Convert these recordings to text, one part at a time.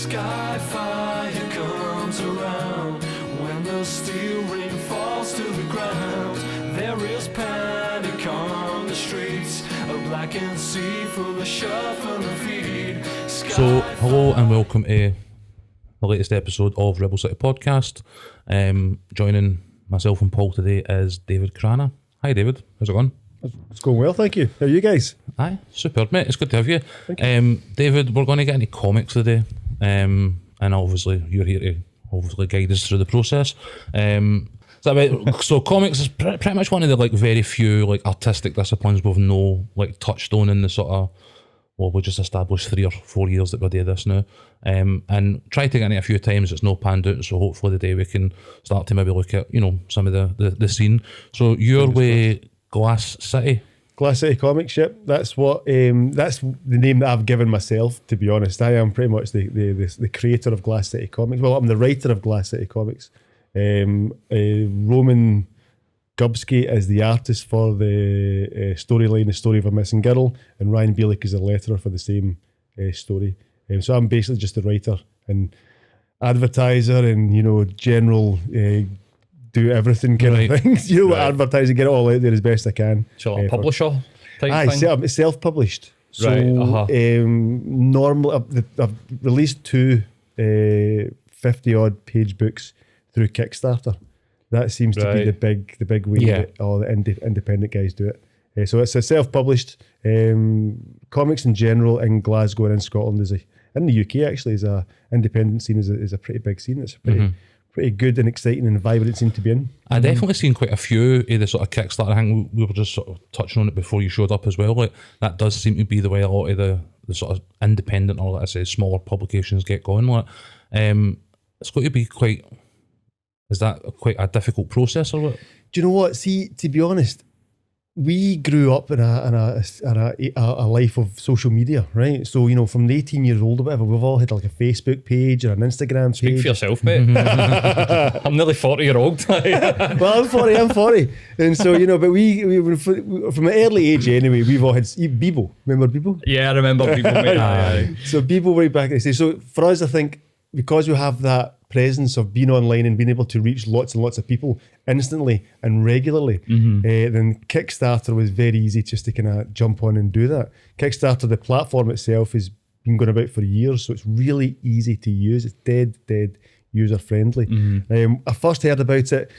sky fire comes around, when the steel rain falls to the ground, there is panic on the streets, a blackened sea full of shuffling feet. So, hello and welcome to the latest episode of Rebel City Podcast. Joining myself and Paul today is David Cranna. Hi David, how's it going? It's going well, thank you. How are you guys? Aye, superb mate, it's good to have you. David, we're going to get into comics today, and obviously you're here to obviously guide us through the process. So comics is pretty much one of the very few artistic disciplines with no touchstone in the sort of, well, we just established 3 or 4 years that we do this now, and tried to get it a few times. It's no panned out, so hopefully today we can start to maybe look at some of the scene. So your way, Glass City Comics, yep. That's what that's the name that I've given myself, to be honest. I am pretty much the creator of Glass City Comics. Well, I'm the writer of Glass City Comics. Roman Gubsky is the artist for the storyline, The Story of a Missing Girl, and Ryan Bielik is the letterer for the same story. So I'm basically just a writer and advertiser and, general do everything kind of things. Advertising, get it all out there as best I can. So a publisher type thing? I'm self-published. So Right, normally I've released 2 50-odd page books through Kickstarter. That seems to be the big way that all the independent guys do it. So it's a self-published comics in general in Glasgow and in Scotland in the UK actually is a independent scene is a pretty big scene. It's a pretty good and exciting and vibrant scene to be in. I definitely seen quite a few of the sort of Kickstarter. I think we were just sort of touching on it before you showed up as well. That does seem to be the way a lot of the sort of independent, or let's say smaller publications get going. It's going to be quite. Is that quite a difficult process or what? Do you know what? See, to be honest, we grew up in a life of social media, right? So, from the 18 years old or whatever, we've all had a Facebook page or an Instagram page. Speak for yourself, mate. I'm nearly 40-year-old. Well, I'm 40. And so, but we from an early age anyway, we've all had Bebo. Remember Bebo? Yeah, I remember people, mate. Aye. So Bebo way back in the day. So for us, I think, because we have that presence of being online and being able to reach lots and lots of people instantly and regularly, then Kickstarter was very easy just to kind of jump on and do that. Kickstarter, the platform itself, has been going about for years, so it's really easy to use. It's dead user friendly. I first heard about it,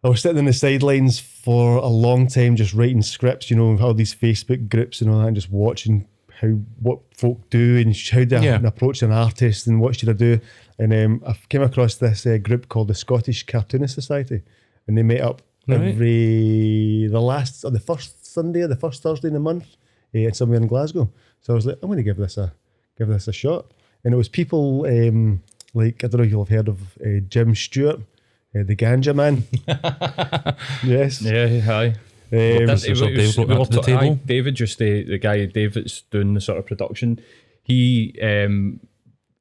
I was sitting in the sidelines for a long time just writing scripts, all these Facebook groups and all that, and just watching what folk do and how they approach an artist and what should I do. And I came across this group called the Scottish Cartoonist Society, and they met up the first Sunday or the first Thursday in the month somewhere in Glasgow. So I was like, I'm going to give this a shot. And it was people I don't know if you'll have heard of Jim Stewart, the Ganja Man. Yes. Yeah, hi. David, just the guy David's doing the sort of production. He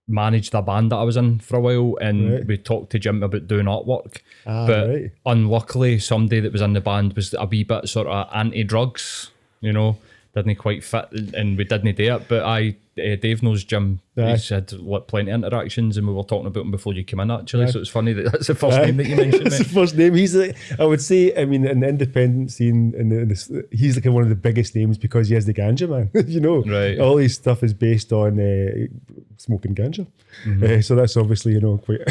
managed a band that I was in for a while, and we talked to Jim about doing artwork. But unluckily, somebody that was in the band was a wee bit sort of anti-drugs, didn't quite fit, and we didn't do it. But Dave knows Jim. He's had plenty of interactions, and we were talking about him before you came in actually. So it's funny that's the first name that you mentioned. That's the first name. He's I would say, in the independent scene, he's one of the biggest names because he has the Ganja Man. Right. All his stuff is based on smoking ganja. So that's obviously quite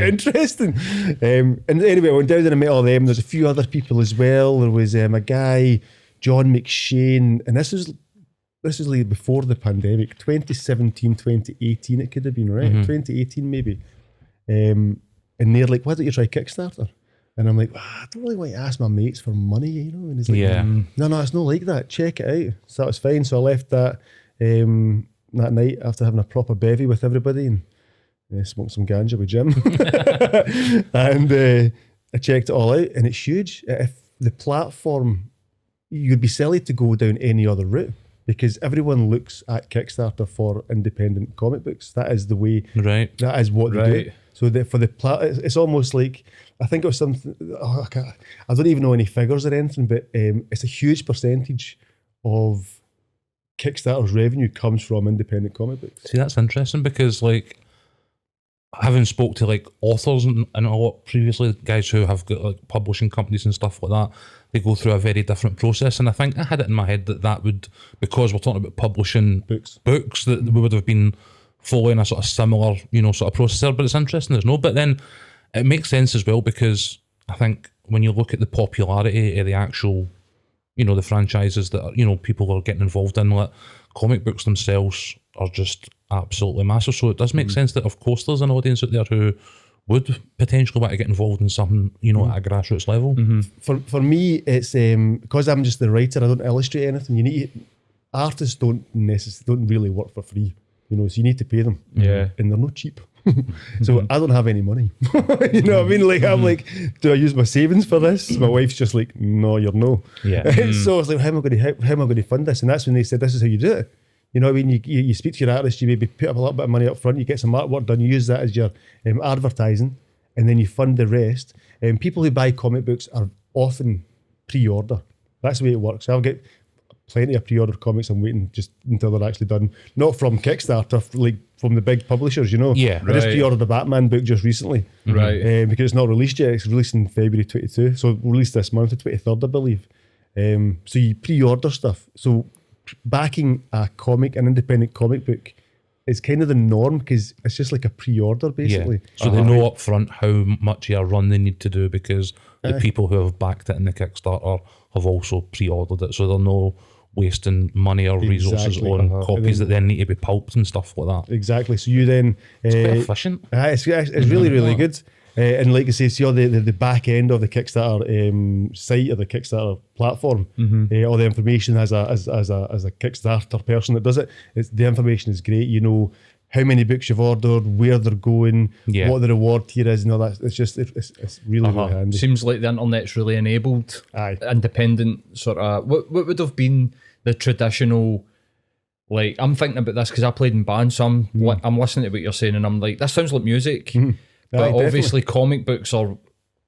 interesting. And anyway, I went down and I met all them. There's a few other people as well. There was a guy, John McShane, and this is before the pandemic, 2017, 2018 it could have been, right? 2018 maybe. And they're like, why don't you try Kickstarter? And I'm like, I don't really want to ask my mates for money, And he's like, no, it's not like that. Check it out. So that was fine. So I left that that night after having a proper bevy with everybody and smoked some ganja with Jim. And I checked it all out, and it's huge. If the platform, you'd be silly to go down any other route, because everyone looks at Kickstarter for independent comic books. That is the way. Right. That is what they do. So it's almost like, I think it was something. I don't even know any figures or anything, but it's a huge percentage of Kickstarter's revenue comes from independent comic books. See, that's interesting because having spoke to like authors and a lot previously, guys who have got like publishing companies and stuff like that, they go through a very different process. And I think I had it in my head that would, because we're talking about publishing books, that we would have been following a sort of similar, sort of process there. But it's interesting, there's no. But then it makes sense as well, because I think when you look at the popularity of the actual, the franchises that people are getting involved in, like comic books themselves are just absolutely massive. So it does make sense that of course there's an audience out there who would potentially want to get involved in something, at a grassroots level. For me, it's because I'm just the writer, I don't illustrate anything. Artists don't really work for free, so you need to pay them. Yeah. And they're not cheap. So I don't have any money. You know what I mean? Like, I'm like, do I use my savings for this? My wife's just like, no, you're no. Yeah. So I was like, how am I going to fund this? And that's when they said, this is how you do it. You know what I mean? You speak to your artist, you maybe put up a little bit of money up front, you get some artwork done, you use that as your advertising, and then you fund the rest. People who buy comic books are often pre-order. That's the way it works. I'll get plenty of pre-order comics. I'm waiting just until they're actually done. Not from Kickstarter, like from the big publishers, Yeah. I just pre-ordered a Batman book just recently. Right. Because it's not released yet. It's released in February 22. So released this month, the 23rd, I believe. So you pre-order stuff. So backing an independent comic book is kind of the norm, because it's just like a pre-order basically. Yeah. So they know up front how much of a run they need to do, because the people who have backed it in the Kickstarter have also pre-ordered it. So they're no wasting money or resources on copies that then need to be pulped and stuff like that. Exactly. So you then it's quite efficient. It's really, really good. And like I say, see all the back end of the Kickstarter site or the Kickstarter platform, all the information as a Kickstarter person that does it. The information is great. You know how many books you've ordered, where they're going, what the reward tier is, and all that. It's just it's really really handy. Seems like the internet's really enabled independent sort of. What would have been the traditional? Like, I'm thinking about this because I played in bands, so I'm listening to what you're saying, and I'm like, this sounds like music. But obviously comic books are,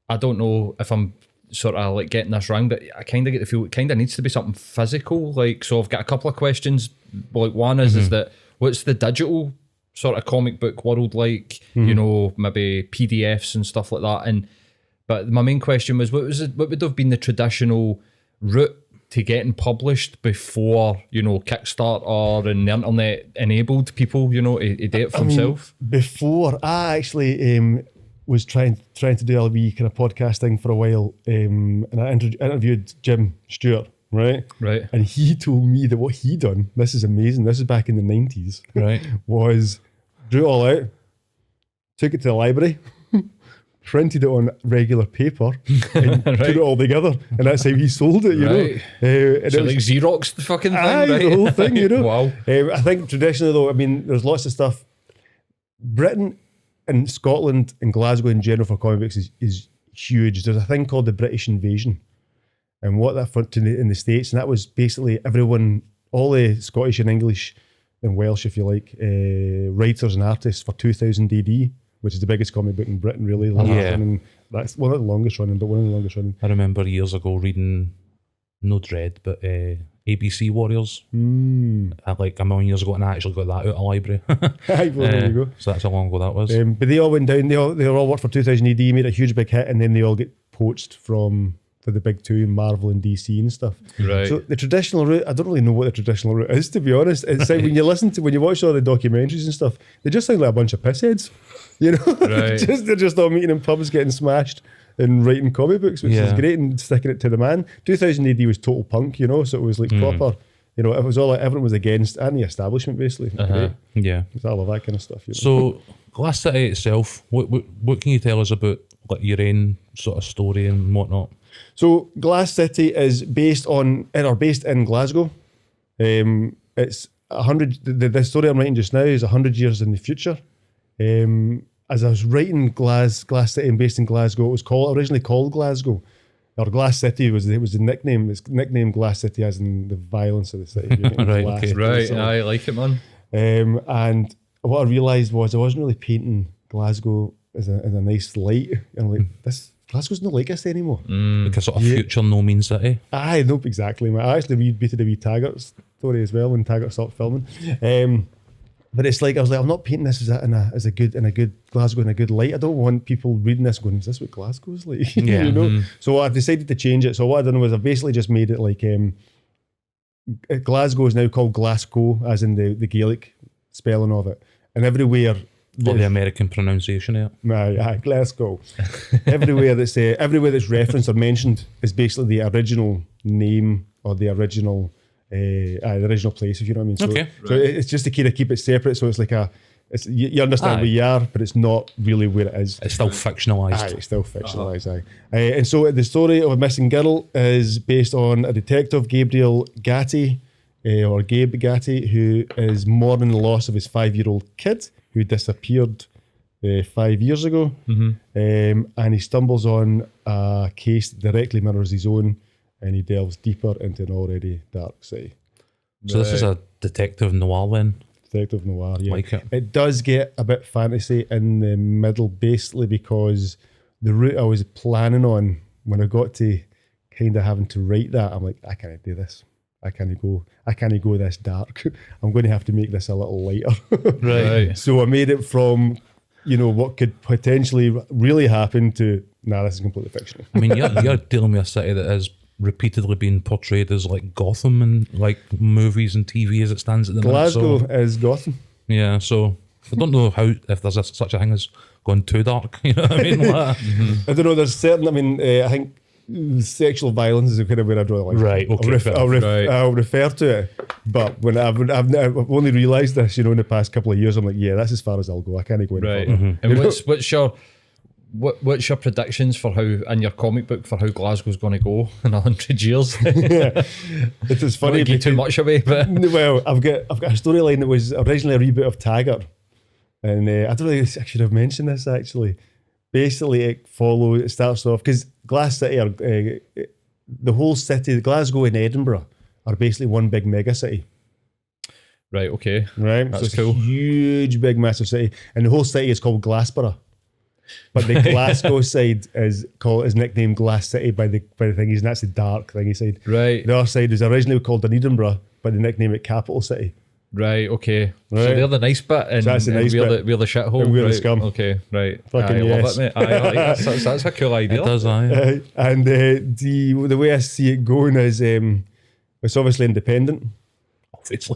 I don't know if I'm sort of like getting this wrong, but I kind of get the feel it kind of needs to be something physical. Like, so I've got a couple of questions. Like, one is that what's the digital sort of comic book world like? Maybe PDFs and stuff like that. But my main question was, what would have been the traditional route to getting published before, Kickstarter and the internet enabled people, to do it for themselves? Before, I actually was trying to do a wee kind of podcast thing for a while, and I interviewed Jim Stewart, right? Right. And he told me that what he done, this is amazing, this is back in the 90s, right? Was drew it all out, took it to the library, printed it on regular paper and put it all together, and that's how he sold it, you know. And so like Xerox the fucking thing, right? The whole thing, Wow. I think traditionally though, I mean, there's lots of stuff. Britain and Scotland and Glasgow in general for comic books is huge. There's a thing called the British Invasion, and what that front in the States, and that was basically everyone, all the Scottish and English and Welsh, if you like, writers and artists for 2000 AD, which is the biggest comic book in Britain, really. That's one of the longest running, but one of the longest running. I remember years ago reading, no Dread, but ABC Warriors. Like a million years ago, and I actually got that out of the library. There you go. So that's how long ago that was. But they all went down. They all worked for 2000 AD, made a huge big hit, and then they all get poached for the big two, Marvel and DC and stuff. Right. So the traditional route, I don't really know what the traditional route is, to be honest. It's like when you watch all the documentaries and stuff, they just sound like a bunch of pissheads. Right. They're just all meeting in pubs, getting smashed and writing comic books, which is great, and sticking it to the man. 2000 AD was total punk, so it was like proper. It was all everyone was against and the establishment basically. Great. Yeah. I love that kind of stuff. So Glass City itself, what can you tell us about like your own sort of story and whatnot? So Glass City is based in Glasgow. It's 100. The story I'm writing just now is 100 years in the future. As I was writing Glass City and based in Glasgow, it was originally called Glasgow. Or Glass City was the nickname. It's nicknamed Glass City as in the violence of the city. Right, okay. Right, I like it, man. And what I realised was I wasn't really painting Glasgow as a nice light. And I'm like, Glasgow's not like this anymore. Like a sort of future no mean city. Aye, nope, exactly. I actually rebooted a wee Taggart story as well when Taggart stopped filming. But it's like I was like, I'm not painting this as a good Glasgow in a good light. I don't want people reading this going, is this what Glasgow's like? Yeah. You know. So I decided to change it. So what I done was I basically just made it like Glasgow is now called Glasgow, as in the Gaelic spelling of it, and everywhere. Got the American pronunciation out. Glasgow. everywhere that's referenced or mentioned is basically the original name or the original place, if you know what I mean. So, Okay. so it's just to kind of keep it separate. So it's like you understand where you are, but it's not really where it is. It's still fictionalised. Aye, it's still fictionalised. And so the story of a missing girl is based on a detective, Gabriel Gatti, or Gabe Gatti, who is mourning the loss of his 5-year-old kid who disappeared 5 years ago. And he stumbles on a case that directly mirrors his own, and he delves deeper into an already dark city. So this is a detective noir then? Detective noir, yeah. Like it. It does get a bit fantasy in the middle, basically because the route I was planning on, when I got to kind of having to write that, I'm like, I can't do this. I can't go this dark. I'm going to have to make this a little lighter. Right. So I made it from, what could potentially really happen to, this is completely fictional. I mean, you're dealing with a city that has repeatedly been portrayed as like Gotham in like movies and TV as it stands at the Glasgow minute. is Gotham. Yeah, so I don't know if there's such a thing as going too dark. You know what I mean? Like, I don't know. There's certain. I think sexual violence is kind of where I draw the line. Right, okay, I'll refer to it, but when I've only realised this, in the past couple of years, I'm like, that's as far as I'll go. I can't go any Right. further. And what's your predictions for how, in your comic book, for how Glasgow's going to go in 100 years? It is funny. Not to give too much away, but well, I've got a storyline that was originally a reboot of Taggart, and I don't know. I should have mentioned this actually. Basically, it starts off because Glass City are the whole city, Glasgow and Edinburgh are basically one big mega city. right, okay, Right, that's so it's cool. a huge, big, massive city, and the whole city is called Glassborough. But the Glasgow side is nicknamed Glass City by the thingies, and that's the dark thingy side. Right, The other side was originally called Edinburgh, but they nicknamed it Capital City. right, okay. So Right. they're the nice bit, and, So that's the and nice we're bit. the shithole. And we're the right. scum. Okay, right. Fucking I yes. love it, mate. I like that. That's a cool idea. it does, aye. And the way I see it going is it's obviously independent.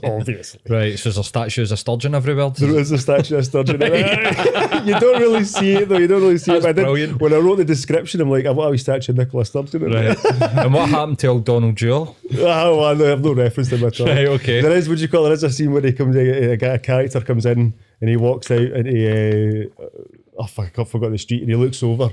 Obviously. Right, so there's a statue of a sturgeon everywhere. There is a statue of sturgeon. You don't really see it though. You don't really see it. That's But brilliant. when I wrote the description, I'm like, I want a wee statue of Nicola Sturgeon. Right. And what happened to old Donald Jewell? Oh, I have no reference to him at all. Right, okay. There is, there is a scene where he comes in, a character comes in and he walks out and I forgot the street, and he looks over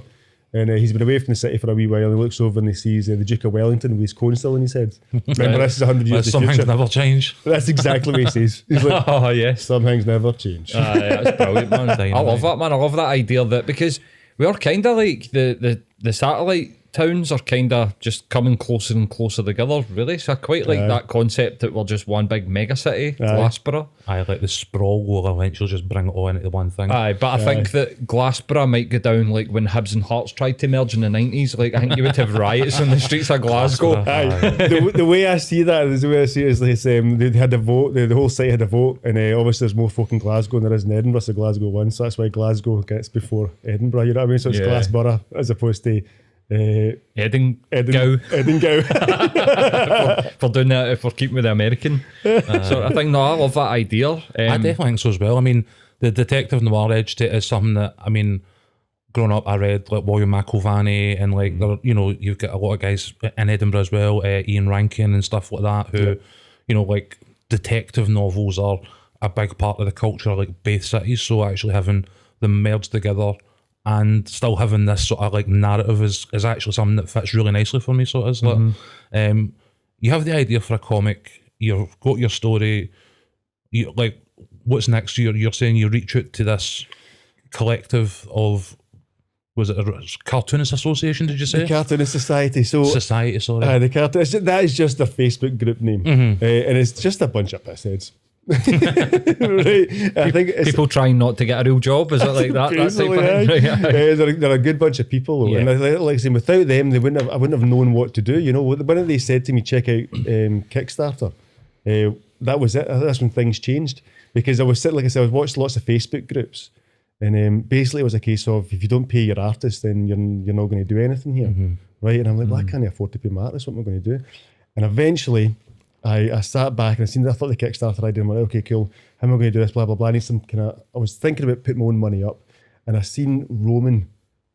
and he's been away from the city for a wee while, and he looks over and he sees the Duke of Wellington with his cone still in his head. Remember, this is 100 years in Some the things future. never change. That's exactly what he says. He's like, Oh, yes. some things never change. That's brilliant, man. I Dynamite. love that, man. I love that idea that because we are kind of like the satellite towns are kind of just coming closer and closer together, really. So I quite like that concept that we're just one big mega city, Glassborough. I like the sprawl will eventually just bring it all into the one thing. Aye, but I think that Glassborough might go down like when Hibs and Hearts tried to merge in the 90s. Like, I think you would have riots in the streets of Glasgow. Aye. the way I see that is they had a vote. The whole city had a vote, and obviously there's more folk in Glasgow than there is in Edinburgh. So Glasgow won. So that's why Glasgow gets before Edinburgh. You know what I mean? So it's Yeah. Glassborough as opposed to Edinburgh. Edinburgh. For doing that, if we're keeping with the American. So I think, I love that idea. I definitely think so as well. I mean, the detective noir edge to it is something that, I mean, growing up, I read like William McIlvanney and like, there, you've got a lot of guys in Edinburgh as well, Ian Rankin and stuff like that, who, like detective novels are a big part of the culture, like both cities. So actually having them merged together and still having this sort of like narrative is actually something that fits really nicely for me. So it is like, you have the idea for a comic, you've got your story, you like, what's next? You're saying you reach out to this collective of, was it a Cartoonist Association, did you say? The Cartoonist Society. Society, sorry. The Cartoonist, that is just a Facebook group name. And it's just a bunch of pissheads. Right. I think it's People trying not to get a real job, is it like that? That type basically, of thing? aye. They're a good bunch of people, Yeah. and like I say, without them, I wouldn't have known what to do. When they said to me, check out Kickstarter, that was it. That's when things changed. because I was sitting, like I said, I watched lots of Facebook groups, and basically it was a case of if you don't pay your artist, then you're not going to do anything here, right? And I'm like, well, I can't afford to pay my artist. What am I going to do? And eventually, I sat back and I thought the Kickstarter idea. I'm like, okay, cool. How am I going to do this? Blah blah blah. I need some kind of. I was thinking about putting my own money up, and I seen Roman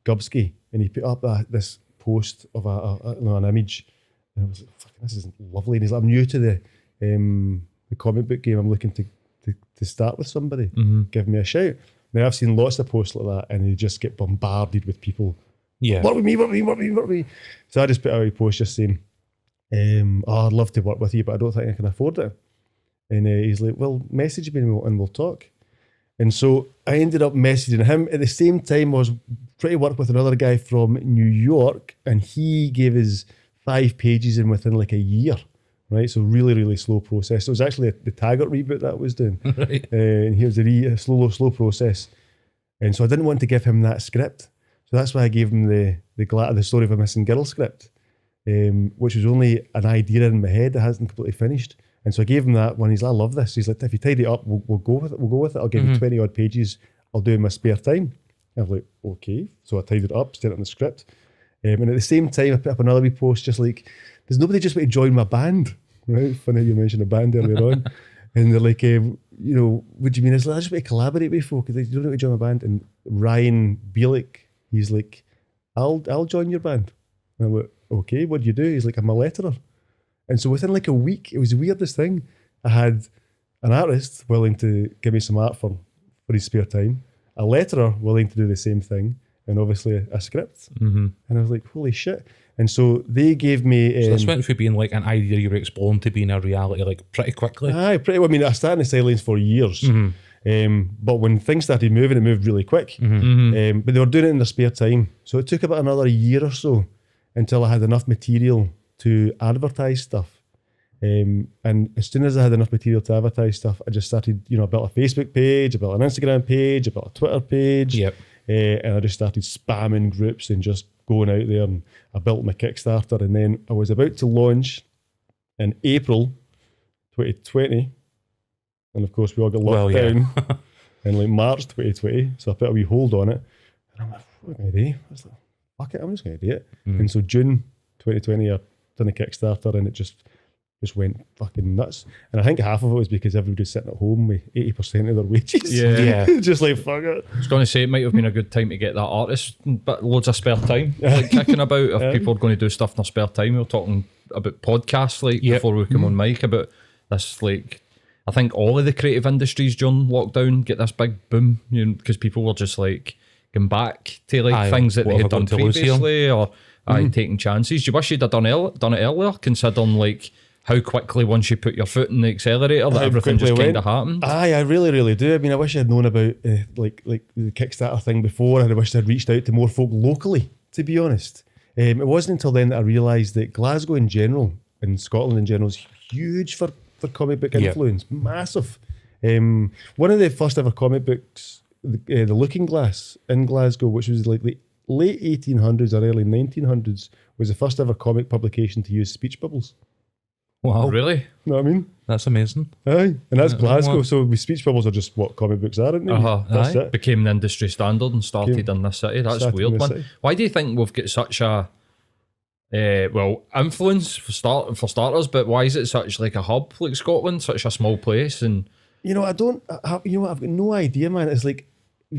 Gubsky, and he put up this post of an image, and I was like, fuck, this is lovely. And he's like, I'm new to the comic book game. I'm looking to start with somebody. Give me a shout. Now I've seen lots of posts like that, and they just get bombarded with people. Yeah. Work with me. So I just put out a post just saying, I'd love to work with you, but I don't think I can afford it. And he's like, well, message me and we'll talk. And so I ended up messaging him. At the same time, I was trying to work with another guy from New York, and he gave us 5 pages in within like a year, right? So really, really slow process. So it was actually the Taggart reboot that I was doing. Right. And he was a slow process. And so I didn't want to give him that script. So that's why I gave him the Story of a Missing Girl script, which was only an idea in my head that hasn't completely finished. And so I gave him that one. He's like, I love this. He's like, if you tidy it up, we'll go with it. I'll give you 20 odd pages. I'll do it in my spare time. I was like, okay. So I tidied it up, started on the script. And at the same time, I put up another wee post just like, does nobody just want to join my band? Right? Funny you mentioned a band earlier on. And they're like, what do you mean? I was like, I just want to collaborate with folk. They don't want to join my band. And Ryan Bielik, he's like, I'll join your band. And I went, okay, what do you do? He's like, I'm a letterer. And so within like a week, it was the weirdest thing. I had an artist willing to give me some art for his spare time, a letterer willing to do the same thing, and obviously a script. And I was like, holy shit. And so they gave me... So this went from being like an idea you were exploring to being a reality like pretty quickly. Aye, pretty well. I mean, I started in the sidelines for years. But when things started moving, it moved really quick. But they were doing it in their spare time. So it took about another year or so until I had enough material to advertise stuff. And as soon as I had enough material to advertise stuff, I just started, I built a Facebook page, I built an Instagram page, I built a Twitter page. And I just started spamming groups and just going out there, and I built my Kickstarter. And then I was about to launch in April 2020. And of course we all got locked down in like March 2020. So I put a wee hold on it. And I'm like, what am I going to do? I was like, fuck it, I'm just going to do it. And so June 2020, I done a Kickstarter, and it just went fucking nuts. And I think half of it was because everybody was sitting at home with 80% of their wages. Yeah. Just like, fuck it. I was going to say, it might have been a good time to get that artist, but loads of spare time like kicking about. If people are going to do stuff in their spare time, we were talking about podcasts before we come on mic about this, like, I think all of the creative industries during lockdown get this big boom, because people were just like going back to like things that they had done previously, or taking chances. Do you wish you'd have done it earlier, considering like how quickly once you put your foot in the accelerator that everything just kind of happened? Aye, I really, really do. I mean, I wish I'd known about like the Kickstarter thing before, and I wish I'd reached out to more folk locally, to be honest. It wasn't until then that I realised that Glasgow in general, and Scotland in general, is huge for comic book influence. Massive. One of the first ever comic books, The Looking Glass in Glasgow, which was like the late 1800s or early 1900s, was the first ever comic publication to use speech bubbles. Wow. Really? You know what I mean? That's amazing. Aye. And that's Glasgow. So speech bubbles are just what comic books are, aren't they? That's it. Became the industry standard and started in this city. That's weird, man. City. Why do you think we've got such a influence for starters, but why is it such like a hub like Scotland, such a small place? And I've got no idea, man. It's like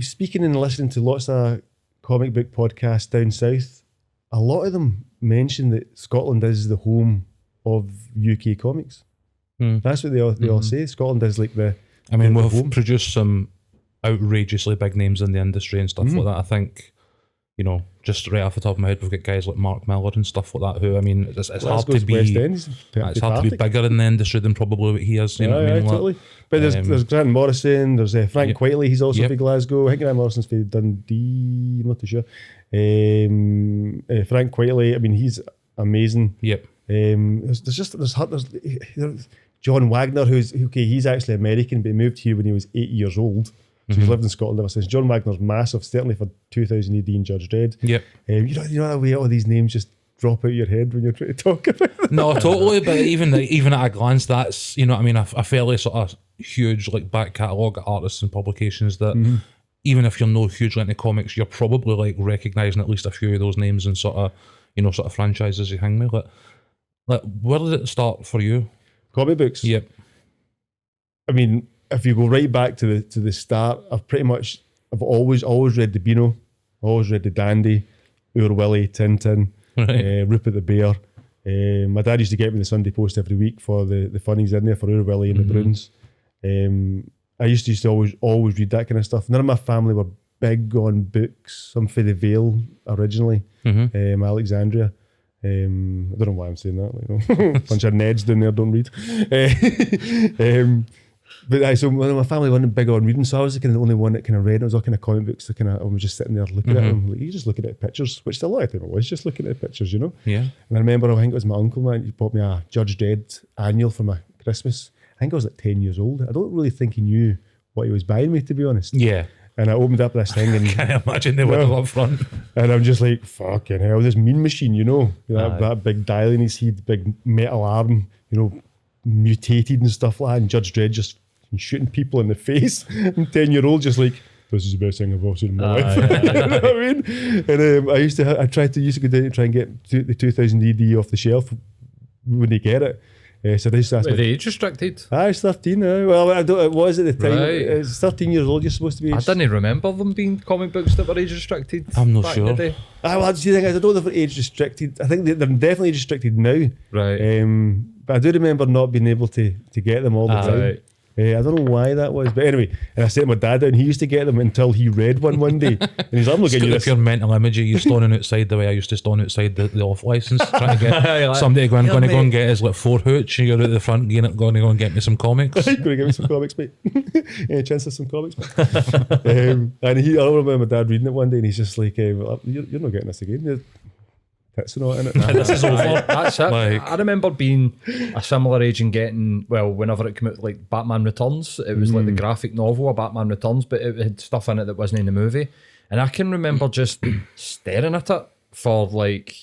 speaking and listening to lots of comic book podcasts down south, a lot of them mention that Scotland is the home of UK comics. That's what they all say. Scotland is like the... I mean, we've produced some outrageously big names in the industry and stuff like that. I think, just right off the top of my head, we've got guys like Mark Miller and stuff like that who, I mean, it's hard to be... It's hard to be bigger in the industry than probably what he is. You know what I mean? Totally. But there's Grant Morrison, there's Frank Whiteley, he's also from Glasgow. I think Grant Morrison's from Dundee, I'm not too sure. Frank Whiteley, I mean, he's amazing. There's John Wagner, he's actually American, but he moved here when he was 8 years old. So he's lived in Scotland ever since. John Wagner's massive, certainly for 2000 AD and Judge Dredd. You know the way all these names just drop out of your head when you're trying to talk about it. No, totally. But even at a glance, that's, you know what I mean, a fairly sort of huge like back catalogue of artists and publications that even if you're no hugely into comics, you're probably like recognising at least a few of those names and sort of franchises you hang with. Like where did it start for you? Comic books? Yep. I mean, if you go right back to the start, I've always read the Beano, always read the Dandy, Ur Willie, Tintin, Right. Rupert the Bear. My dad used to get me the Sunday Post every week for the funnies in there for Ur Willie and the Bruins. I used to always read that kind of stuff. None of my family were big on books. Some for the Vale originally, Alexandria. I don't know why I'm saying that. Like, bunch of Neds down there don't read. But so my family wasn't big on reading, so I was kind of the only one that kind of read. I was all kind of comic books. I was just sitting there looking at them. Like, you just looking at pictures, which a lot of time I was just looking at pictures, you know. Yeah. And I remember, I think it was my uncle, man. He bought me a Judge Dredd annual for my Christmas. I think I was like 10 years old. I don't really think he knew what he was buying me, to be honest. Yeah. And I opened up this thing and Can I imagine they were up front? and I'm just like, fucking hell, this Mean Machine, you know, that big dial in his head, big metal arm, you know, mutated and stuff like that, and Judge Dredd just shooting people in the face. And 10-year-old just like, this is the best thing I've ever seen in my life. You know what I mean? And I used to go down to try and get the 2000 AD off the shelf when they get it. So they used to ask Were me, they age restricted? I was 13 now. Well, it was at the time. Right. It's 13 years old, you're supposed to be. I didn't remember them being comic books that were age restricted. I'm not back sure. in the day. Well, the thing is, I don't know if they're age restricted. I think they're definitely age restricted now. Right. But I do remember not being able to get them all the time. Right. I don't know why that was, but anyway, and I sent my dad down. He used to get them until he read one day, and he's like, "I'm not getting you If this." your mental image of you standing outside the way I used to stand outside the off license trying to get somebody going to go and get his like 4 hooch, and you're at the front going to go and get me some comics. Going to give me some comics, mate. Any chance of some comics, mate? And I remember my dad reading it one day, and he's just like, "You're not getting this again. Tits and all in it." This is over. That's it. Like- I remember being a similar age and getting, well, whenever it came out, like Batman Returns, it was like the graphic novel of Batman Returns, but it had stuff in it that wasn't in the movie. And I can remember just staring at it for like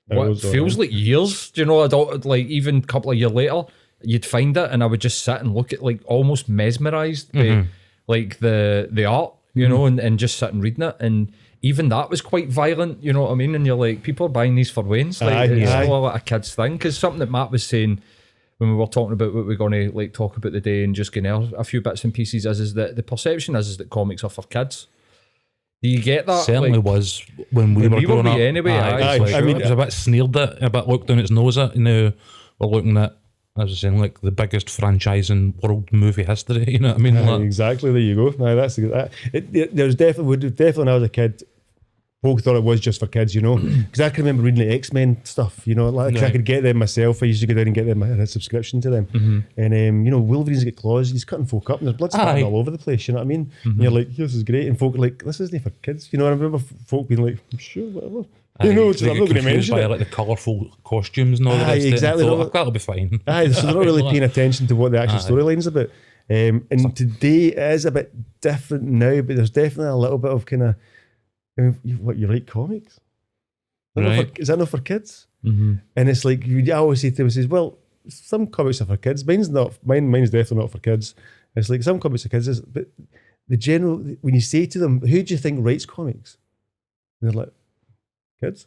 what feels like years. Do you know, like even a couple of years later, you'd find it and I would just sit and look at, like, almost mesmerised by like the art, you know, and just sit and reading it. And even that was quite violent, you know what I mean? And you're like, people are buying these for wains. Like, it's all like a kid's thing. Because something that Matt was saying when we were talking about what we're going to like talk about the day and just getting a few bits and pieces is that the perception is that comics are for kids. Do you get that? Certainly like, was when we were growing up. Anyway, I mean, it was a bit sneered at, a bit looked down its nose at. Now we're looking at, as I was saying, like the biggest franchise in world movie history. You know what I mean? Like, Exactly. There you go. No, that's there's definitely when I was a kid, folk thought it was just for kids, you know, because I can remember reading the X-Men stuff, you know, like 'cause I could get them myself. I used to go down and get them a subscription to them, and you know, Wolverine's got claws, he's cutting folk up, and there's blood spatting all over the place. You know what I mean? And you're like, this is great, and folk are like, this isn't for kids, you know. And I remember folk being like, sure, whatever. You know, so I'm not going to mention by it. like the colourful costumes and all the rest exactly. of it. That'll be fine. So they're not really paying attention to what the actual storyline's about. And today it is a bit different now, but there's definitely a little bit of kind of, I mean, you like comics? Is that not for kids? And it's like, I always say to them, well, some comics are for kids. Mine's definitely not for kids. It's like some comics are kids, but the general, when you say to them, who do you think writes comics? And they're like, kids?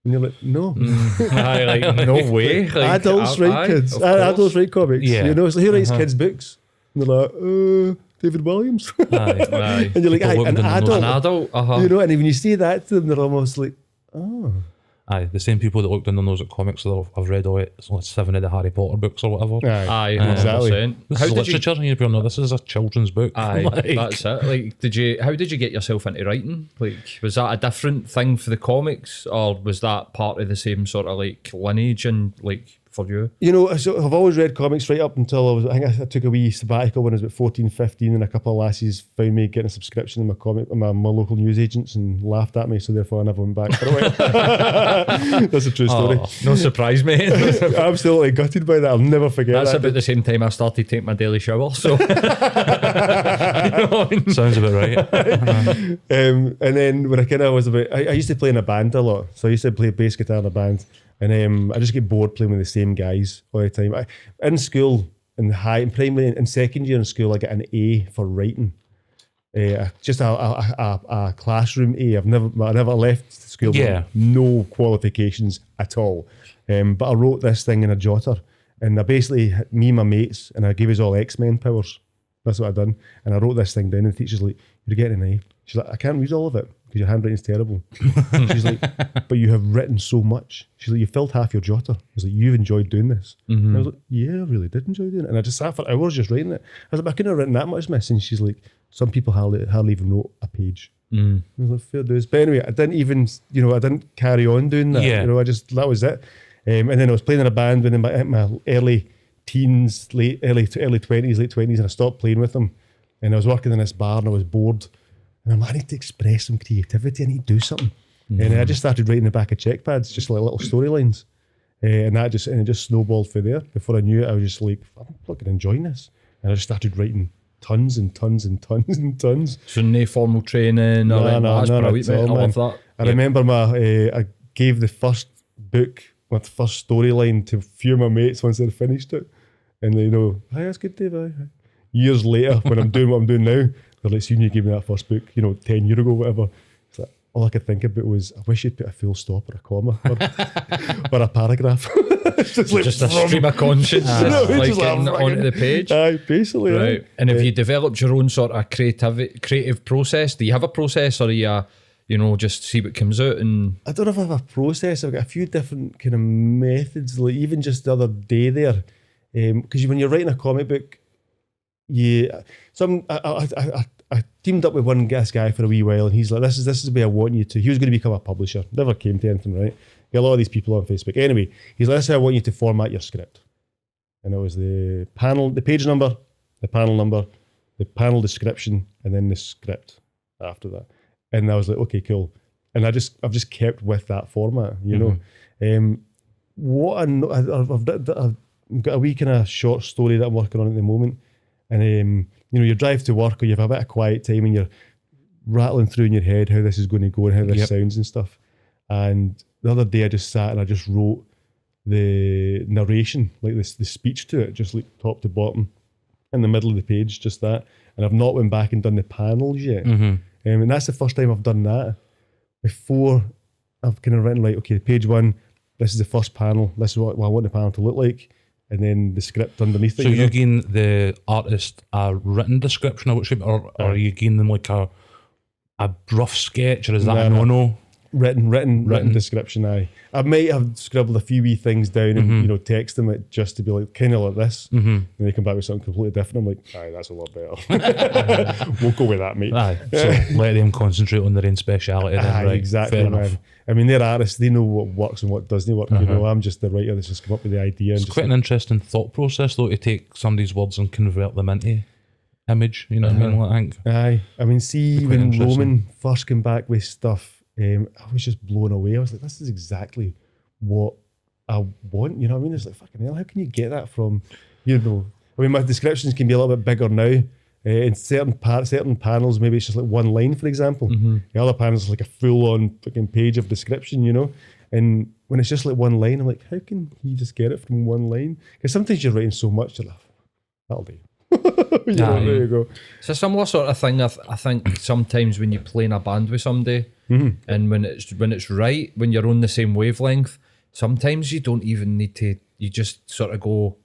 And you're like, no. like, no way. Like, adults write kids. Adults write comics. Yeah. You know, so who writes kids' books? And they're like, David Williams. Aye. And you're like, an adult. An adult. You know, and when you say that to them, they're almost like, oh. Aye, the same people that looked in their nose at comics, so I've read all 7 of the Harry Potter books or whatever. Aye, exactly. 100%. This is literature, and you'd be no, this is a children's book. Aye, Like, that's it. Like, how did you get yourself into writing? Like, was that a different thing for the comics, or was that part of the same sort of like lineage and like for you? You know, so I've always read comics right up until I took a wee sabbatical when I was about 14, 15, and a couple of lassies found me getting a subscription in my local newsagents and laughed at me, so therefore I never went back for a while. That's a true story. No surprise, mate. Absolutely gutted by that. I'll never forget That's that. about the same time I started taking my daily shower, so... You know what I mean? Sounds about right. And then when I was about, I used to play in a band a lot, so I used to play bass guitar in a band, and I just get bored playing with the same guys all the time. In school, in primary, in second year in school, I got an A for writing. Just a classroom A. I never left school with no qualifications at all. But I wrote this thing in a jotter, and I basically, me and my mates, and I gave us all X-Men powers. That's what I done. And I wrote this thing down, and the teacher's like, "You're getting an A." She's like, "I can't read all of it because your handwriting's terrible." She's like, "But you have written so much." She's like, "You filled half your jotter." She's like, "You've enjoyed doing this." And I was like, "Yeah, I really did enjoy doing it." And I just sat for hours just writing it. I was like, "I couldn't have written that much, miss." And she's like, "Some people hardly even wrote a page." I was like, "Fair dues." But anyway, I didn't carry on doing that. Yeah. You know, that was it. And then I was playing in a band when in my early teens, early 20s, late 20s, and I stopped playing with them. And I was working in this bar and I was bored. And I'm like, I need to express some creativity. I need to do something. And I just started writing the back of check pads, just like little storylines. And it just snowballed from there. Before I knew it, I was just like, I'm fucking enjoying this. And I just started writing tons and tons and tons and tons. So no formal training? No, that's brilliant, mate. I love that. I remember I gave the first book, my first storyline to a few of my mates once they'd finished it. And they know, "Hi, that's good, Dave. Aye." Years later, when I'm doing what I'm doing now, they're like, "Soon you gave me that first book, 10 years ago, whatever." It's like, all I could think about was, I wish you'd put a full stop or a comma or a paragraph. It's just a stream of conscience, like getting onto the page. Aye, basically. Right. Aye. And have you developed your own sort of creative process? Do you have a process, or are you, just see what comes out? And I don't know if I have a process. I've got a few different kind of methods. Like even just the other day there, because when you're writing a comic book, I teamed up with this guy for a wee while, and he's like, this is the way I want you to. He was going to become a publisher. Never came to anything, right? Got a lot of these people on Facebook. Anyway, he's like, "This is how I want you to format your script." And it was the page number, the panel number, the panel description, and then the script after that. And I was like, okay, cool. And I've just kept with that format, know. What I know, I've got a wee kind of short story that I'm working on at the moment. And you drive to work, or you have a bit of quiet time, and you're rattling through in your head how this is going to go and how this sounds and stuff. And the other day I just sat and I just wrote the narration, like the speech to it, just like top to bottom, in the middle of the page, just that. And I've not went back and done the panels yet. And that's the first time I've done that. Before, I've kind of written like, okay, page one, this is the first panel, this is what I want the panel to look like, and then the script underneath it. So you giving the artist a written description of what shape, or are you giving them like a rough sketch, or is that a no? Written description. I might have scribbled a few wee things down and text them it just to be like kind of like this, and they come back with something completely different. I'm like, aye, that's a lot better. We'll go with that, mate. Aye, so let them concentrate on their own speciality. Then, right? Exactly, fair man. enough. I mean, they're artists; they know what works and what doesn't work. I'm just the writer that's just come up with the idea. It's quite an interesting thought process, though, to take somebody's words and convert them into image. You know what I mean? I think. Aye, I mean, see when Roman first came back with stuff. I was just blown away. I was like, this is exactly what I want. You know what I mean? It's like, fucking hell, how can you get that from, I mean, my descriptions can be a little bit bigger now. In certain panels, maybe it's just like one line, for example. The other panels is like a full-on fucking page of description, And when it's just like one line, I'm like, how can he just get it from one line? Because sometimes you're writing so much, you're like, that'll do. There you go. It's a similar sort of thing. I think sometimes when you play in a band with somebody, and when it's right, when you're on the same wavelength, sometimes you don't even need to. You just sort of go.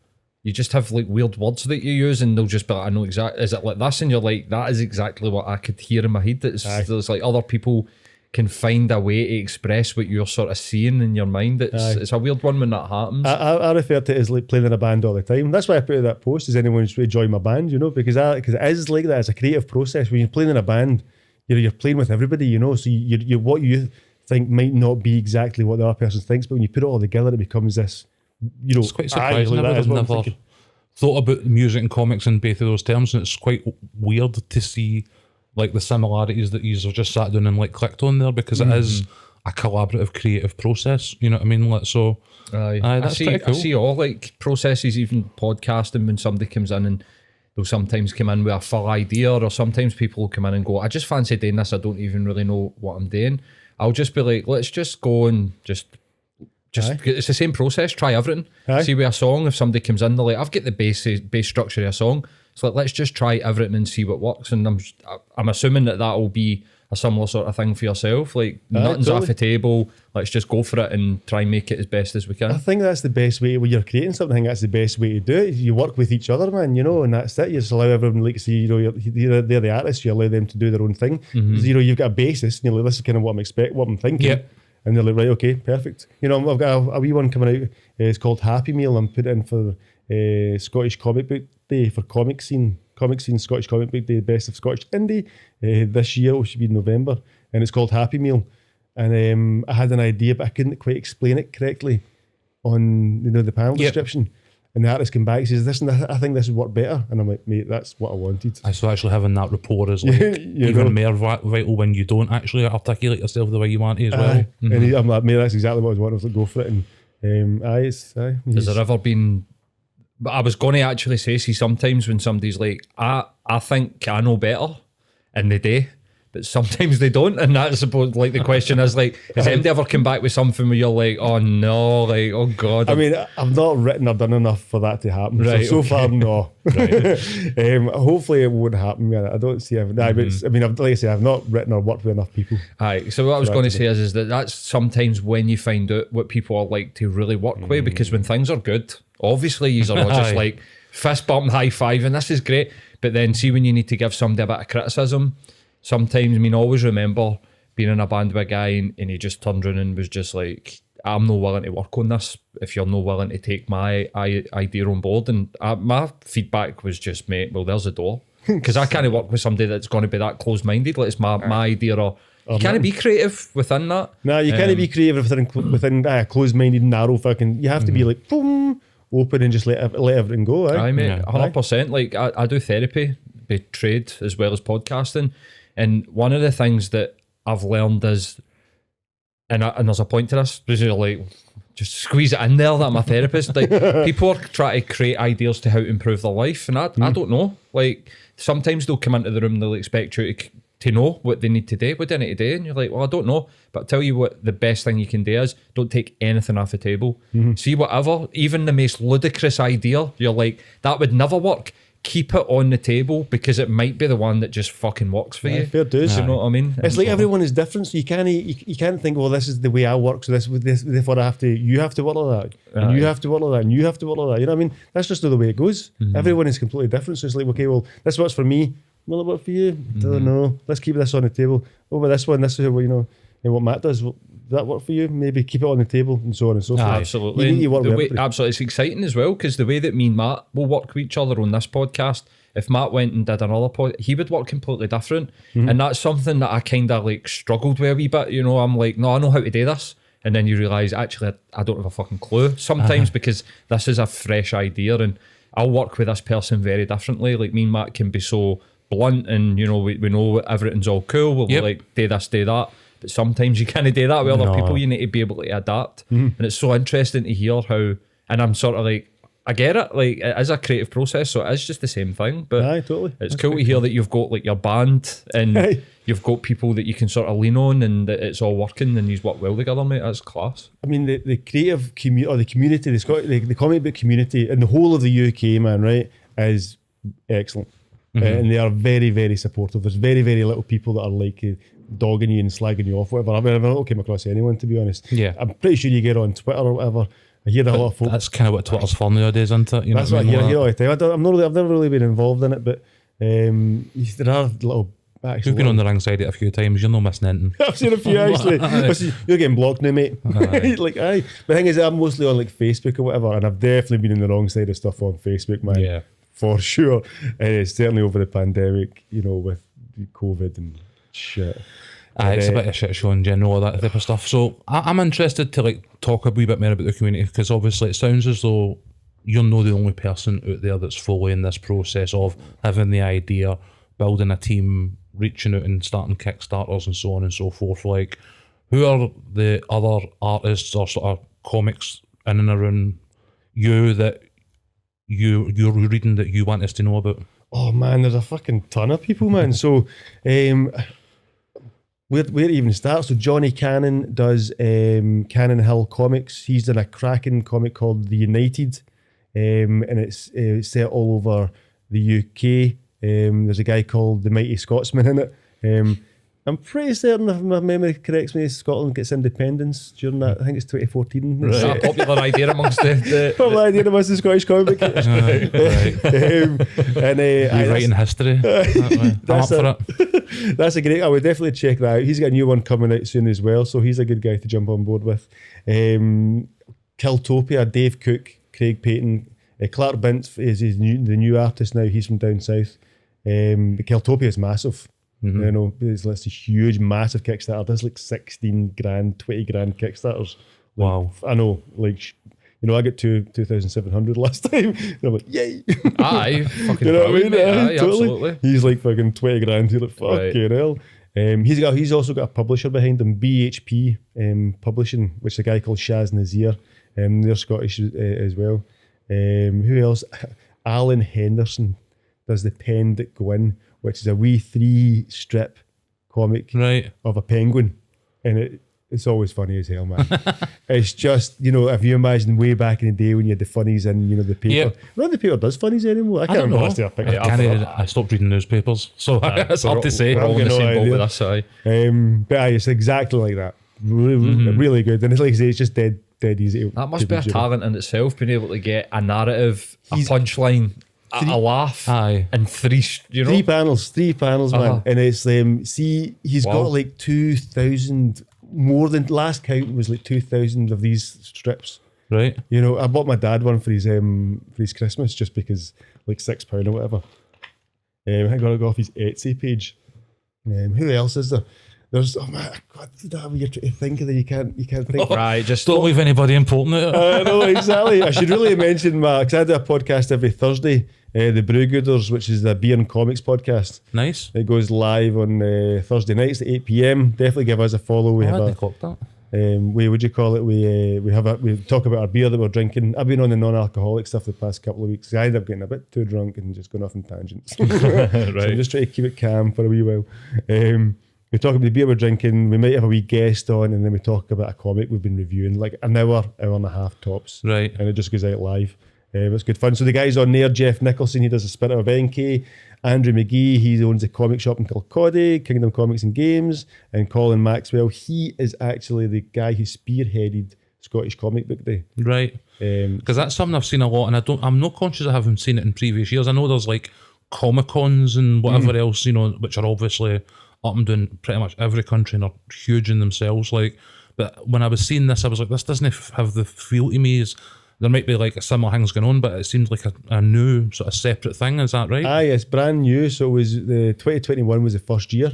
You just have like weird words that you use, and they'll just be like, "I know exactly." Is it like this? And you're like, "That is exactly what I could hear in my head." There's like other people can find a way to express what you're sort of seeing in your mind. It's a weird one when that happens. I refer to it as like playing in a band all the time. That's why I put in that post, is anyone who's really join my band, because it is like that. It's a creative process. When you're playing in a band, you're playing with everybody, so you what you think might not be exactly what the other person thinks, but when you put it all together, it becomes this you know, It's quite surprising. that is I've what I'm never thinking. thought about music and comics in both of those terms, and it's quite weird to see like the similarities that you've just sat down and like clicked on there, because it is a collaborative creative process, you know what I mean? Like, so that's pretty cool. I see all like processes, even podcasting, when somebody comes in and they'll sometimes come in with a full idea, or sometimes people will come in and go, I just fancy doing this, I don't even really know what I'm doing. I'll just be like, let's just go and just it's the same process, try everything. See with a song, if somebody comes in, they're like, I've got the base structure of a song, so like, let's just try everything and see what works. And I'm assuming that will be a similar sort of thing for yourself, like nothing's off the table, let's just go for it and try and make it as best as we can. I think that's the best way when you're creating something. I think that's the best way to do it. You work with each other, man, you know, and that's it. You just allow everyone, like, see, you know, they're the artists, you allow them to do their own thing. You know, you've got a basis, and you're like, this is kind of what I'm thinking. Yep. And they're like, right, okay, perfect. You know, I've got a wee one coming out. It's called Happy Meal. I'm putting in for Scottish Comic Book Day for Comic Scene Scottish Comic Book Day, Best of Scottish Indie. This year, it should be in November, and it's called Happy Meal. And I had an idea, but I couldn't quite explain it correctly on, you know, the panel description. And the artist came back and says, "Listen, I think this would work better." And I'm like, "Mate, that's what I wanted." So actually having that rapport is like even more vital when you don't actually articulate yourself the way you want to as well. And I'm like, "Mate, that's exactly what I was wanting." I was like, "Go for it." And has there ever been? But I was going to actually say, see, sometimes when somebody's like, I think I know better, and they do, but sometimes they don't, and that's supposed, like, the question is, like, has anybody ever come back with something where you're like, oh no, like, oh god? I mean, I've not written or done enough for that to happen. Right, so far, no. Right. Hopefully it won't happen. Man. I don't see it. But I mean, like I say, I've not written or worked with enough people. Aye. So what I was going to say is that that's sometimes when you find out what people are like to really work with, because when things are good, obviously you're all just like fist bump, high five, and this is great. But then see when you need to give somebody a bit of criticism, sometimes, I mean, always remember being in a band with a guy and he just turned around and was just like, I'm not willing to work on this if you're not willing to take my idea on board. And my feedback was just, mate, well, there's a door. Because I can't work with somebody that's going to be that closed-minded. Like, it's my idea, or you can't be creative within that. No, you can't be creative within a closed-minded, narrow fucking... You have to be like, boom, open and just let everything go. Aye, mate, 100%. Like, I do therapy, by trade, as well as podcasting. And one of the things that I've learned is, and there's a point to this, because you're like, just squeeze it in there that I'm a therapist. Like, people are trying to create ideas to how to improve their life, and I don't know. Like, sometimes they'll come into the room, they'll expect you to know what they need to do, what they need to do, and you're like, well, I don't know. But I'll tell you what, the best thing you can do is don't take anything off the table. See whatever, even the most ludicrous idea, you're like, that would never work. Keep it on the table, because it might be the one that just fucking works for you. Fair dues. You know what I mean? It's like everyone is different, so you can't think, well, this is the way I work, so this therefore you have to work like that, and you have to work like that, and you have to work like that. You know what I mean? That's just the way it goes. Everyone is completely different, so it's like, okay, well, this works for me. Will it work for you? Don't know. Let's keep this on the table. Oh, but this one, this is what, you know, and what Matt does. Does that work for you? Maybe keep it on the table, and so on and so forth. Absolutely. You need to work with everybody. Absolutely. It's exciting as well, because the way that me and Matt will work with each other on this podcast, if Matt went and did another pod, he would work completely different. And that's something that I kind of like struggled with a wee bit. You know, I'm like, no, I know how to do this. And then you realise, actually, I don't have a fucking clue sometimes, because this is a fresh idea, and I'll work with this person very differently. Like, me and Matt can be so blunt, and, you know, we know everything's all cool. We'll be like, do this, do that. But sometimes you can't do that with other people. You need to be able to adapt. And it's so interesting to hear how, and I'm sort of like, I get it, like, it is a creative process, so it is just the same thing. But totally. It's cool to hear that you've got like your band, and you've got people that you can sort of lean on, and that it's all working, and you work well together, mate. That's class. I mean, the creative community, or the community, the comic book community in the whole of the UK, man, right, is excellent. And they are very, very supportive. There's very, very little people that are like dogging you and slagging you off, whatever. I mean, I've not came across anyone, to be honest. Yeah. I'm pretty sure you get on Twitter or whatever. I hear a lot of folk. That's kind of what Twitter's for nowadays, isn't it? You That's know what I I hear all the time. I've never really been involved in it, but there are little. You've been on the wrong side of it a few times. You're not missing anything. I've seen a few actually. Listen, you're getting blocked now, mate. Like, aye. But the thing is, I'm mostly on like Facebook or whatever, and I've definitely been in the wrong side of stuff on Facebook, man. Yeah. For sure. Certainly over the pandemic, you know, with COVID and shit. Aye, it's a bit of a shit show in general, all that type of stuff. So I'm interested to like talk a wee bit more about the community, because obviously it sounds as though you're not the only person out there that's fully in this process of having the idea, building a team, reaching out and starting Kickstarters and so on and so forth. Like, who are the other artists or sort of comics in and around you that you're reading that you want us to know about? Oh man, there's a fucking ton of people, man. So where to even start? So Johnny Cannon does Cannon Hill Comics. He's done a cracking comic called The United, and it's set all over the UK. There's a guy called The Mighty Scotsman in it. I'm pretty certain, if my memory corrects me, Scotland gets independence during that. I think it's 2014. Right. Is that a popular idea amongst the popular idea amongst the Scottish comic books. Rewriting history. I'm up for it. That's a great. I would definitely check that out. He's got a new one coming out soon as well, so he's a good guy to jump on board with. Kiltopia, Dave Cook, Craig Payton, Clark Bintz is the new artist now. He's from down south. Kiltopia is massive. Mm-hmm. You know, it's a huge, massive Kickstarter. There's like 16 grand, 20 grand Kickstarters. Like, wow. I know, like, you know, I got 2,700 last time. And I'm like, yay. Aye, fucking you know what I mean? Aye, totally. Absolutely. He's like fucking 20 grand. He's like, fucking hell. He's also got a publisher behind him, BHP Publishing, which is a guy called Shaz Nazir. They're Scottish as well. Who else? Alan Henderson does The Pen That Go In, which is a wee 3-strip comic of a penguin. And it's always funny as hell, man. It's just, you know, if you imagine way back in the day when you had the funnies in, you know, the paper. Yep. None of the paper does funnies anymore. I can't remember last time I picked it up. I stopped reading newspapers, so it's hard to say. We're all in the same boat with us, aye. But aye, it's exactly like that. Really good. And it's like I say, it's just dead easy. That must be a talent in itself, being able to get a narrative, a punchline, a laugh, and three panels, man. And it's he's got like 2,000, more than last count was like 2,000 of these strips. Right. You know, I bought my dad one for his Christmas just because, like £6 or whatever. I got to go off his Etsy page. Who else is there? There's God, that you're trying to think of that you can't think. Right, just don't leave anybody important out. I know, exactly. I should really mention because I do a podcast every Thursday, the Brewgooders, which is the beer and comics podcast. Nice. It goes live on Thursday nights at 8 p.m. Definitely give us a follow. We have clocked that. Would you call it? We talk about our beer that we're drinking. I've been on the non-alcoholic stuff the past couple of weeks. I ended up getting a bit too drunk and just going off on tangents. Right. So I'm just trying to keep it calm for a wee while. We talk about the beer we're drinking. We might have a wee guest on, and then we talk about a comic we've been reviewing, like an hour and a half tops. Right. And it just goes out live. It's good fun. So the guys on there, Jeff Nicholson, he does the Spirit of NK. Andrew McGee, he owns a comic shop in Kilcoddy, Kingdom Comics and Games. And Colin Maxwell, he is actually the guy who spearheaded Scottish Comic Book Day. Right. Because that's something I've seen a lot, and I'm not conscious of having seen it in previous years. I know there's like Comic-Cons and whatever else, you know, which are obviously up and down pretty much every country and are huge in themselves. Like, but when I was seeing this, I was like, this doesn't have the feel to me as there might be like a similar things going on, but it seems like a new sort of separate thing. Is that right? Aye, it's brand new. So it was the 2021 was the first year.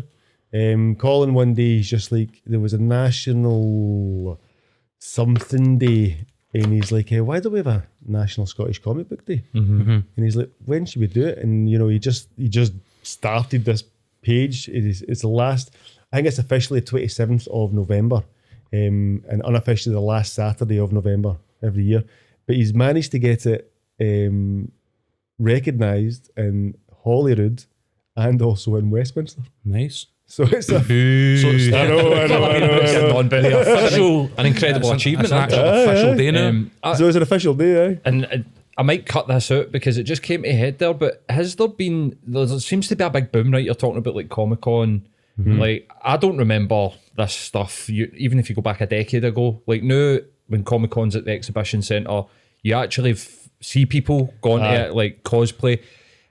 Colin one day, he's just like, there was a national something day, and he's like, hey, why don't we have a National Scottish Comic Book Day? Mm-hmm. And he's like, when should we do it? And you know, he just started this page. It's the last, I think it's officially 27th of November, and unofficially the last Saturday of November every year. But he's managed to get it recognised in Holyrood and also in Westminster. Nice. So it's a I know. An incredible achievement. It's an actual official day now. So it's an official day, eh? And I might cut this out because it just came to head there, but there seems to be a big boom, right? You're talking about like Comic-Con. Mm-hmm. Like, I don't remember this stuff, even if you go back a decade ago. Like now, when Comic-Con's at the exhibition centre, you actually see people going to it, like cosplay.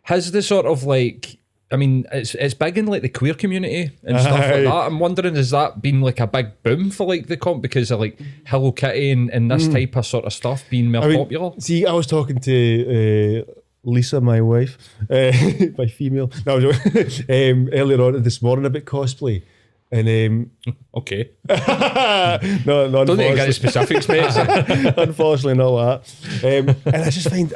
Has the sort of like, I mean, it's big in like the queer community and stuff like that. I'm wondering, has that been like a big boom for like the comp because of like Hello Kitty and this type of sort of stuff being more popular? See, I was talking to Lisa, my wife, my female, earlier on this morning about cosplay. And Okay. no, Don't need to get the specifics, mate. unfortunately, not that. And I just think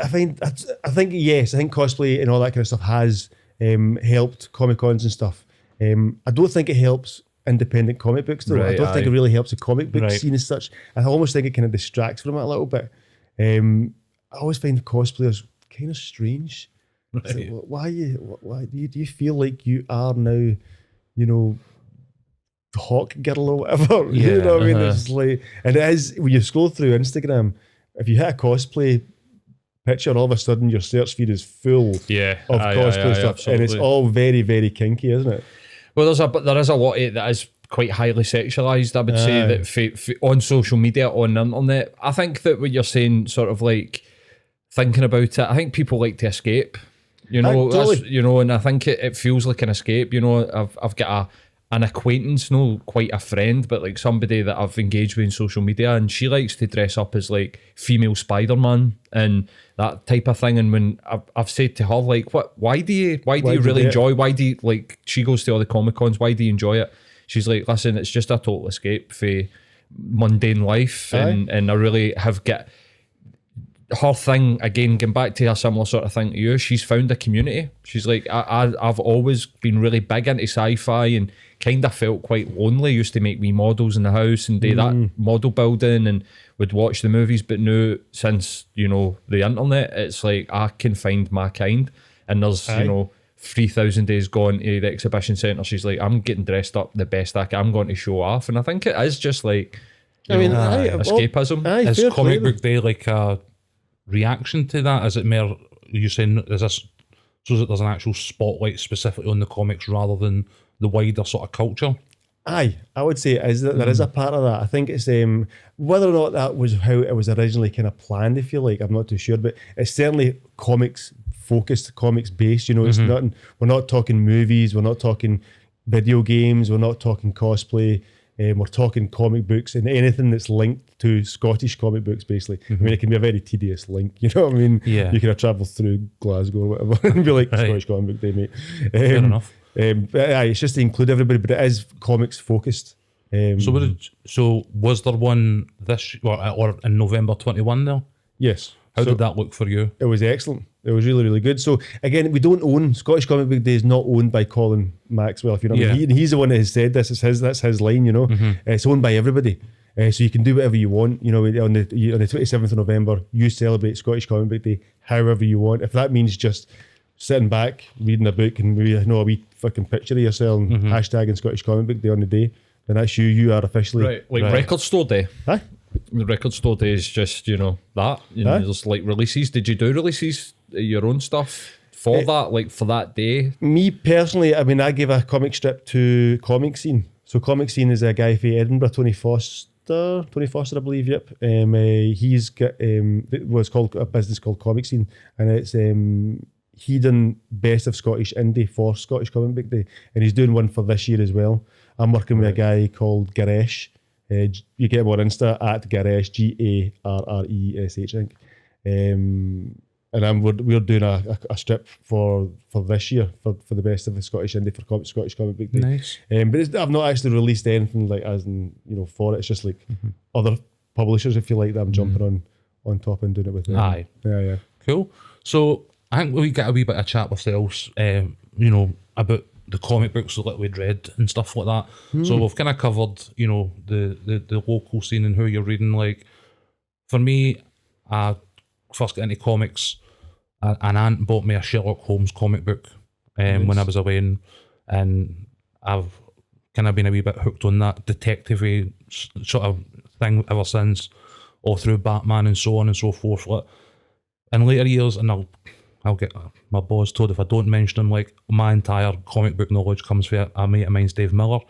cosplay and all that kind of stuff has helped Comic Cons and stuff. I don't think it helps independent comic books though. I don't think it really helps the comic book scene as such. I almost think it kind of distracts from it a little bit. I always find cosplayers kind of strange. Right. Like, why do you feel like you are now, you know, Hawk girl or whatever? Yeah, you know what I mean? It's like, and it is, when you scroll through Instagram, if you hit a cosplay picture, all of a sudden your search feed is full of cosplay stuff, absolutely. And it's all very, very kinky, isn't it? Well, there is a lot of it that is quite highly sexualised, I would say, that on social media, on the internet. I think that what you're saying, sort of like thinking about it, I think people like to escape, you know, totally. You know, and I think it feels like an escape. You know, I've got an acquaintance, no quite a friend, but like somebody that I've engaged with in social media, and she likes to dress up as like female Spider-Man and that type of thing. And when I've said to her, like, why do you really enjoy, why do you, like, she goes to all the Comic Cons, why do you enjoy it? She's like, listen, it's just a total escape for mundane life. And I really have got her thing, again, going back to a similar sort of thing to you, she's found a community. She's like, I've always been really big into sci-fi and kind of felt quite lonely. Used to make me models in the house and do that model building and would watch the movies. But now, since, you know, the internet, it's like I can find my kind. And there's, you know, 3,000 days gone to the exhibition centre. She's like, I'm getting dressed up the best I can. I'm going to show off. And I think it is just like, escapism. Is Comic Book Day like a reaction to that? Is it more, you're saying, is this, so that there's an actual spotlight specifically on the comics rather than the wider sort of culture? Aye, I would say is that there is a part of that. I think it's whether or not that was how it was originally kind of planned, if you like, I'm not too sure, but it's certainly comics focused, comics based. You know, it's nothing. We're not talking movies, we're not talking video games, we're not talking cosplay. We're talking comic books and anything that's linked to Scottish comic books, basically. I mean, it can be a very tedious link, you know what I mean? Yeah. You can have travelled through Glasgow or whatever and be like, Scottish comic book day, mate. Fair enough. It's just to include everybody, but it is comics focused. So was there one this or in November 21 there? Yes. How did that look for you? It was excellent. It was really, really good. So again, we don't own, Scottish Comic Book Day is not owned by Colin Maxwell, if you know what I mean. He's the one that has said this. That's his line, you know. It's owned by everybody. So you can do whatever you want. You know, on the 27th of November, you celebrate Scottish Comic Book Day however you want. If that means just sitting back, reading a book and maybe a wee fucking picture of yourself and hashtagging Scottish Comic Book Day on the day, then that's you. You are officially... Record Store Day. Huh? The Record Store Day is just, you know, that. You know, there's like releases. Did you do releases, your own stuff for that, like for that day? Me personally, I mean, I gave a comic strip to Comic Scene. So Comic Scene is a guy from Edinburgh, Tony Foster, I believe, yep. He's got what's called a business called Comic Scene, and it's he done Best of Scottish Indie for Scottish Comic Book Day, and he's doing one for this year as well. I'm working with a guy called Garesh. You get him on Insta at Garesh, Garresh, I think. And we're doing a strip for this year for the Best of the Scottish Indie for Scottish Comic Book Day. Nice. But I've not actually released anything like as in, you know, for it. It's just like other publishers, if you like, that I'm jumping on top and doing it with them. Aye. Yeah. Cool. So I think we get a wee bit of chat ourselves, you know, about the comic books that we'd read and stuff like that. So we've kind of covered, you know, the local scene and who you're reading. Like, for me, I first got into comics. An aunt bought me a Sherlock Holmes comic book when I was away, and I've kind of been a wee bit hooked on that detective-y sort of thing ever since, all through Batman and so on and so forth. Like, in later years, and I'll get my boss told if I don't mention him, like, my entire comic book knowledge comes from a mate of mine's, Dave Miller,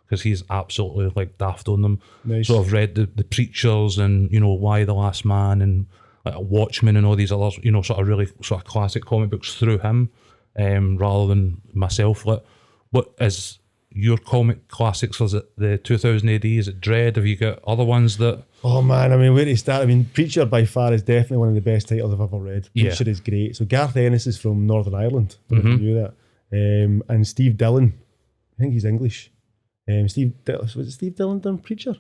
because he's absolutely like daft on them. Nice. So I've read the Preachers and, you know, Why the Last Man and like Watchmen and all these other, you know, sort of really sort of classic comic books through him, rather than myself. Like, what is your comic classics? Was it the 2000 AD? Is it Dread? Have you got other ones that... Oh man, I mean, where to start? I mean, Preacher by far is definitely one of the best titles I've ever read. Preacher is great. So Garth Ennis is from Northern Ireland. I don't know if you knew that. And Steve Dillon, I think he's English. Was it Steve Dillon done Preacher?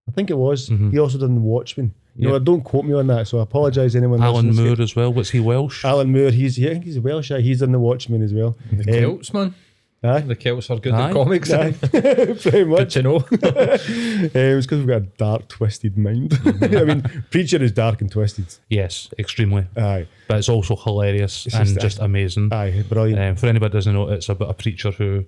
I think it was. He also done The Watchmen. Don't quote me on that, so I apologise anyone. Alan Moore as well. What's he, Welsh? Alan Moore, I think he's Welsh. He's done The Watchmen as well. The Celts, man. Aye. The Celts are good at comics. Aye. Pretty much. Good to know. It's because we've got a dark, twisted mind. I mean, Preacher is dark and twisted. Yes, extremely. Aye. But it's also hilarious and just amazing. Aye, brilliant. For anybody who doesn't know, it's about a preacher who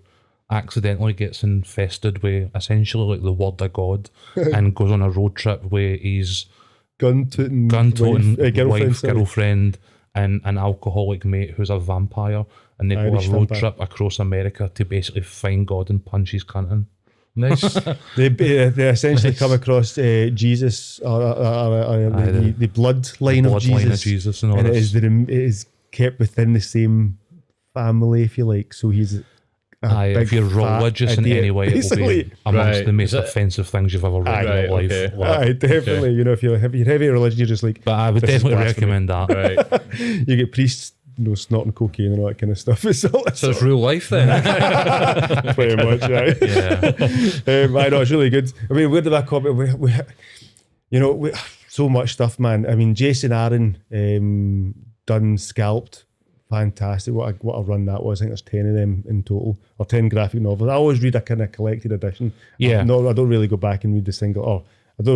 accidentally gets infested with essentially like the word of God and goes on a road trip where he's gun-toting girlfriend and an alcoholic mate who's a vampire, and they go Irish a road vampire. trip across America to basically find God and punch his cunt in. Nice. They essentially come across Jesus, or the bloodline of Jesus, and all and this. it is kept within the same family, if you like. So he's If you're religious in any way, it will be amongst the most offensive things you've ever read in your life. Okay. Aye, definitely. You know, if you're heavy religion, you're just like. But I would this is definitely blasphemy. recommend that. Right. You get priests, snorting cocaine and all that kind of stuff. So it's real life then. Pretty much, right? Yeah. I know, it's really good. I mean, where did that come? We so much stuff, man. I mean, Jason Aaron done Scalped. Fantastic. What a run that was. I think there's 10 of them in total, or 10 graphic novels. I always read a kind of collected edition. Yeah. No, I don't really go back and read the single. Or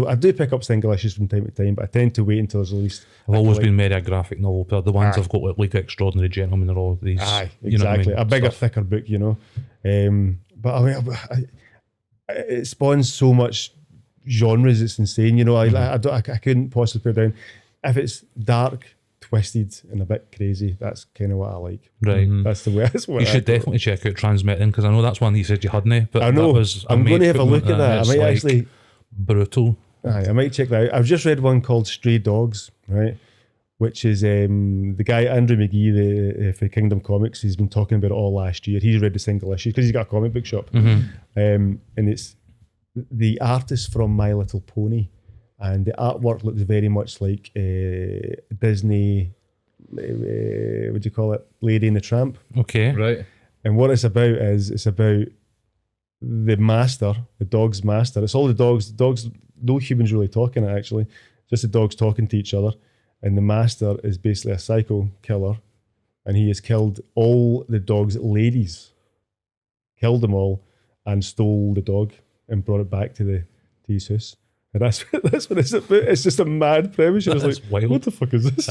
I do pick up single issues from time to time, but I tend to wait until there's at least. I've always been very a graphic novel player. The ones I've got like Extraordinary Gentlemen are all these. Aye, exactly. You know what I mean? A bigger, Stuff. thicker book, But I mean, it spawns so much genres. It's insane. I couldn't possibly put it down. If it's dark, twisted, and a bit crazy, that's kind of what I like. Right. That's the way. That's what You should definitely check out Transmitting, because I know that's one you said you hadn't. But I know. That was I'm going to have a look at that. I It's might like actually. brutal. I might check that out. I've just read one called Stray Dogs, right? Which is the guy Andrew McGee, for Kingdom Comics. He's been talking about it all last year. He's read the single issue because he's got a comic book shop, and it's the artist from My Little Pony, and the artwork looks very much like Disney. What do you call it? Lady and the Tramp. Okay. Right. And what it's about is it's about the master, the dog's master. It's all the dogs. No humans really talking it actually. Just the dogs talking to each other. And the master is basically a psycho killer, and he has killed all the dog's ladies. Killed them all and stole the dog and brought it back to his house. And that's what it's about. It's just a mad premise. You're just That's like, wild. what the fuck is this?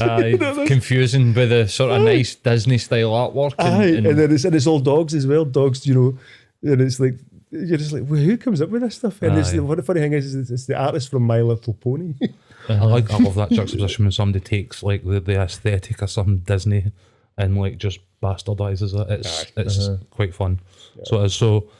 Confusing with the sort of nice Disney style artwork. And then it's all dogs as well. Dogs, and it's like, you're just like, well, who comes up with this stuff? And what the funny thing is it's the artist from My Little Pony. I love that juxtaposition when somebody takes like the aesthetic of something Disney and like just bastardizes it. It's quite fun. Yeah. So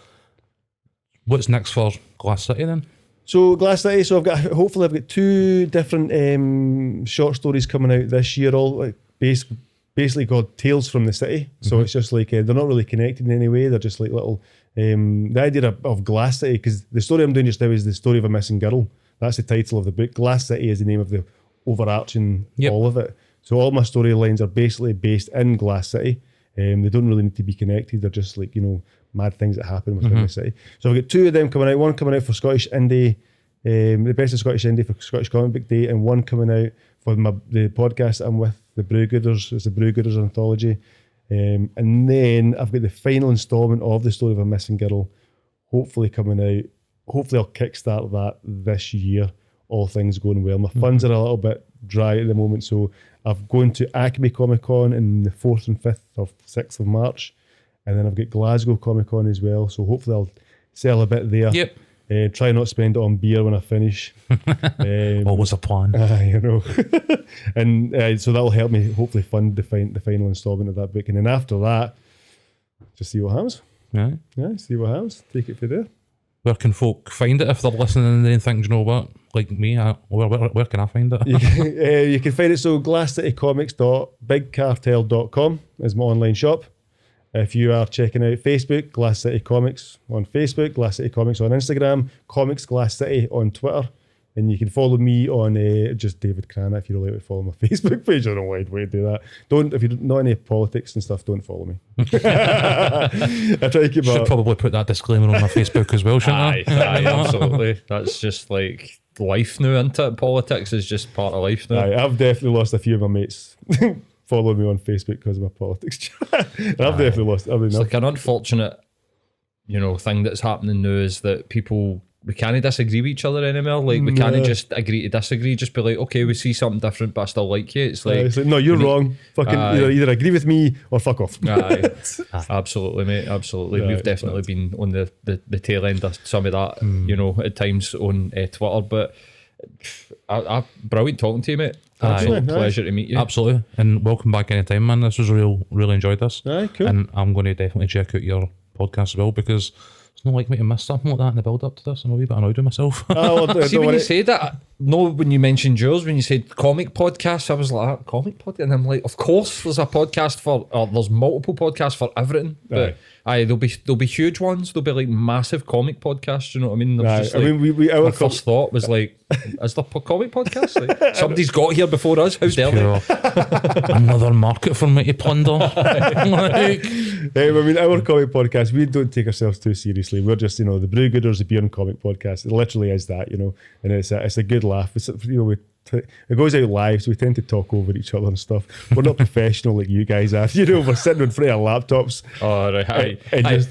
what's next for Glass City then? So Glass City, I've got 2 different short stories coming out this year, all like basically called Tales from the City. So it's just like they're not really connected in any way. They're just like little. The idea of Glass City, because the story I'm doing just now is the story of a missing girl. That's the title of the book. Glass City is the name of the overarching all of it. So all my storylines are basically based in Glass City. They don't really need to be connected. They're just like, mad things that happen within the city. So I've got 2 of them coming out. One coming out for Scottish Indie, the best of Scottish Indie for Scottish Comic Book Day, and one coming out for the podcast that I'm with, the Brewgooders. It's the Brewgooders Anthology. And then I've got the final instalment of the story of a missing girl, hopefully coming out. Hopefully I'll kickstart that this year, all things going well. My funds are a little bit dry at the moment, so I've gone to Acme Comic Con in the 4th and 5th or 6th of March, and then I've got Glasgow Comic Con as well, so hopefully I'll sell a bit there. Yep. Try not spend it on beer when I finish. Always a plan. And so that'll help me hopefully fund the final instalment of that book, and then after that, just see what happens. Yeah. See what happens. Take it from there. Where can folk find it if they're listening and they think, you know what, like me, where can I find it? You can find it, so glasscitycomics.bigcartel.com is my online shop. If you are checking out Facebook, Glass City Comics on Facebook, Glass City Comics on Instagram, Comics Glass City on Twitter. And you can follow me on just David Cranna if you really like to follow my Facebook page. I don't know why to do that. Don't, if you're not into politics and stuff, don't follow me. I try to keep Should probably put that disclaimer on my Facebook as well, shouldn't I? Aye, absolutely. That's just like life now, isn't it? Politics is just part of life now. I've definitely lost a few of my mates following me on Facebook because of my politics. I've definitely lost. I mean, It's like an unfortunate, thing that's happening now is that we can't disagree with each other anymore. Like, we can't just agree to disagree. Just be like, okay, we see something different, but I still like you. It's like, no, you're wrong. Fucking either agree with me or fuck off. Aye. Absolutely, mate. Absolutely. We've definitely been on the tail end of some of that, at times on Twitter. But brilliant talking to you, mate. Absolute pleasure to meet you. Absolutely. And welcome back anytime, man. This was really enjoyed this. Aye, cool. And I'm going to definitely check out your podcast as well, because it's not like me to miss something like that in the build up to this. I'm a wee bit annoyed with myself. See, when you said that, when you mentioned yours, when you said comic podcast, I was like, comic podcast? And I'm like, of course there's a podcast there's multiple podcasts for everything. But there'll be huge ones. There'll be like massive comic podcasts, you know what I mean? My first thought was like, is there comic podcasts? Like, somebody's got here before us. How dare they? Another market for me to plunder. Our comic podcast, we don't take ourselves too seriously. We're just, the Brew Gooders, the Beer and Comic podcast. It literally is that, and it's a good laugh. It's, it goes out live, so we tend to talk over each other and stuff. We're not professional like you guys are. We're sitting in front of our laptops. Oh, right.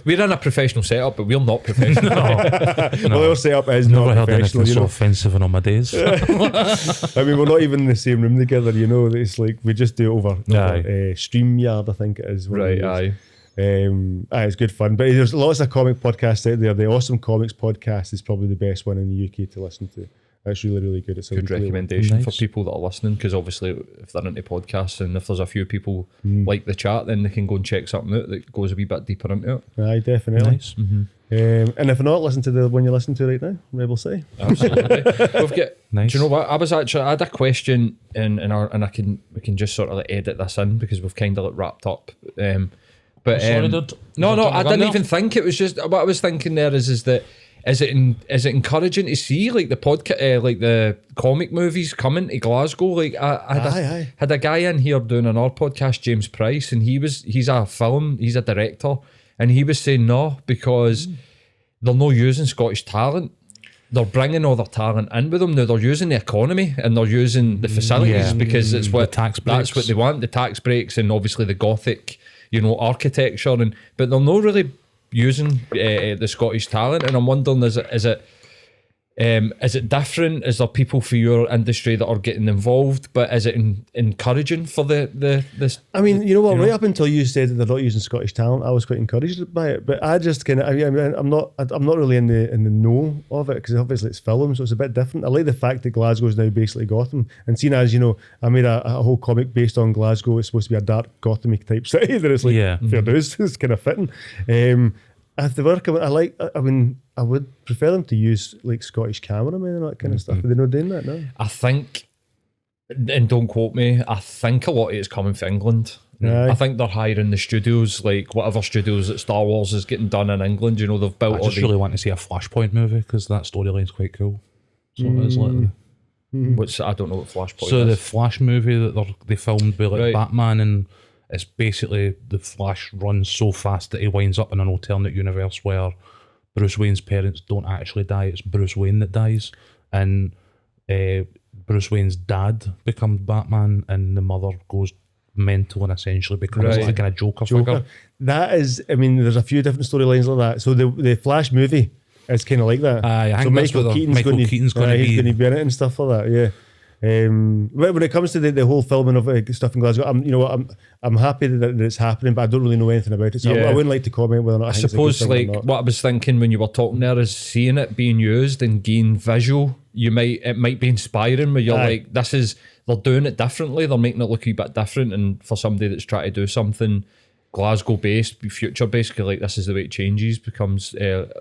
We're in a professional setup, but we're not professional. Well, our setup is Never not heard professional. anything so offensive in all my days. We're not even in the same room together. It's like we just do it over StreamYard, I think it is. Right, aye. It's good fun. But there's lots of comic podcasts out there. The Awesome Comics podcast is probably the best one in the UK to listen to. It's really, really good. It's a good recommendation for people that are listening, because obviously if they're into podcasts and if there's a few people like the chat, then they can go and check something out that goes a wee bit deeper into it. Aye, definitely. Nice. And if not, listen to the one you're listening to right now, Rebel City. Absolutely. We've got. Nice. Do you know what? I had a question, and we can just sort of like edit this in because we've kind of like wrapped up. But Sorry, dude. no, I didn't even think. It was just what I was thinking there is that. Is it encouraging to see like the podcast, like the comic movies coming to Glasgow? Like I had a guy in here doing another podcast, James Price, and he's a director, and he was saying no, because they're not using Scottish talent. They're bringing all their talent in with them now. They're using the economy and they're using the facilities because it's what tax breaks. That's what they want, the tax breaks and obviously the Gothic, architecture, but they're not really using the Scottish talent, and I'm wondering, is it different? Is there people for your industry that are getting involved, but is it encouraging for this? I mean, you know what? Right up until you said that they're not using Scottish talent, I was quite encouraged by it. But I just kind of, I'm not really in the know of it, because obviously it's film, so it's a bit different. I like the fact that Glasgow is now basically Gotham, and seeing as I made a whole comic based on Glasgow. It's supposed to be a dark Gothamic type city. That it's like fair dues. It's kind of fitting. At the work, I would prefer them to use like Scottish cameramen and that kind of stuff. But they're not doing that now. I think, and don't quote me, I think a lot of it's coming from England. Aye. I think they're hiring the studios, like whatever studios that Star Wars is getting done in England. They've built. I just really want to see a Flashpoint movie, because that storyline's quite cool. So it is like. Which I don't know what Flashpoint So is. the Flash movie that they filmed with like Batman, and it's basically the Flash runs so fast that he winds up in an alternate universe where Bruce Wayne's parents don't actually die. It's Bruce Wayne that dies, and Bruce Wayne's dad becomes Batman, and the mother goes mental and essentially becomes like a kind of Joker figure. That is, there's a few different storylines like that. So the Flash movie is kind of like that. I so think Michael Keaton's going to be in it and stuff like that. Yeah. When it comes to the whole filming of stuff in Glasgow, I'm happy that it's happening, but I don't really know anything about it, so I wouldn't like to comment whether or not. I suppose like what I was thinking when you were talking there is seeing it being used and gain visual. It might be inspiring where you're like, they're doing it differently. They're making it look a bit different, and for somebody that's trying to do something Glasgow based, future based, like this is the way it changes, becomes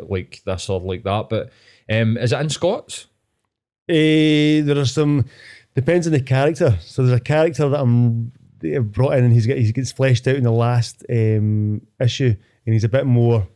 like this or like that. But is it in Scots? There are some, depends on the character. So there's a character that I've brought in, and he gets fleshed out in the last issue, and he's a bit more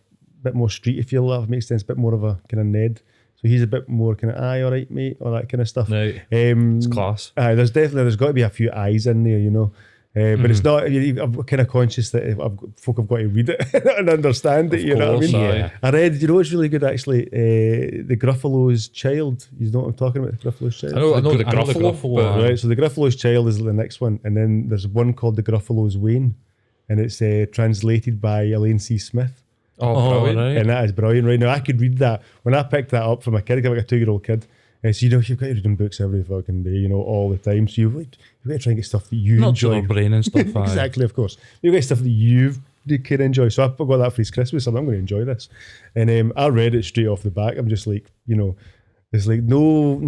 street, if you will, if it makes sense, a bit more of a kind of Ned. So he's a bit more kind of, aye, all right, mate, all that kind of stuff. Right. It's class. There's got to be a few eyes in there, you know. But it's not. I'm kind of conscious that folk have got to read it and understand it. You know what I mean? Yeah. I read. You know what's really good actually? The Gruffalo's Child. You know what I'm talking about? The Gruffalo's Child. I know the Gruffalo. Gruffalo, Right. So the Gruffalo's Child is the next one, and then there's one called the Gruffalo's Wain, and it's translated by Elaine C. Smith. Oh, brilliant. right. And that is brilliant. Right now, I could read that when I picked that up from a kid, like a 2-year-old kid. So you know, you've got to read them books every fucking day, you know, all the time. So you've got to try and get stuff that you Not enjoy. to the brain and stuff. aye. Exactly, of course. You've got stuff that you can enjoy. So I got that for his Christmas, and I'm going to enjoy this. And I read it straight off the back. I'm just like, you know, it's like no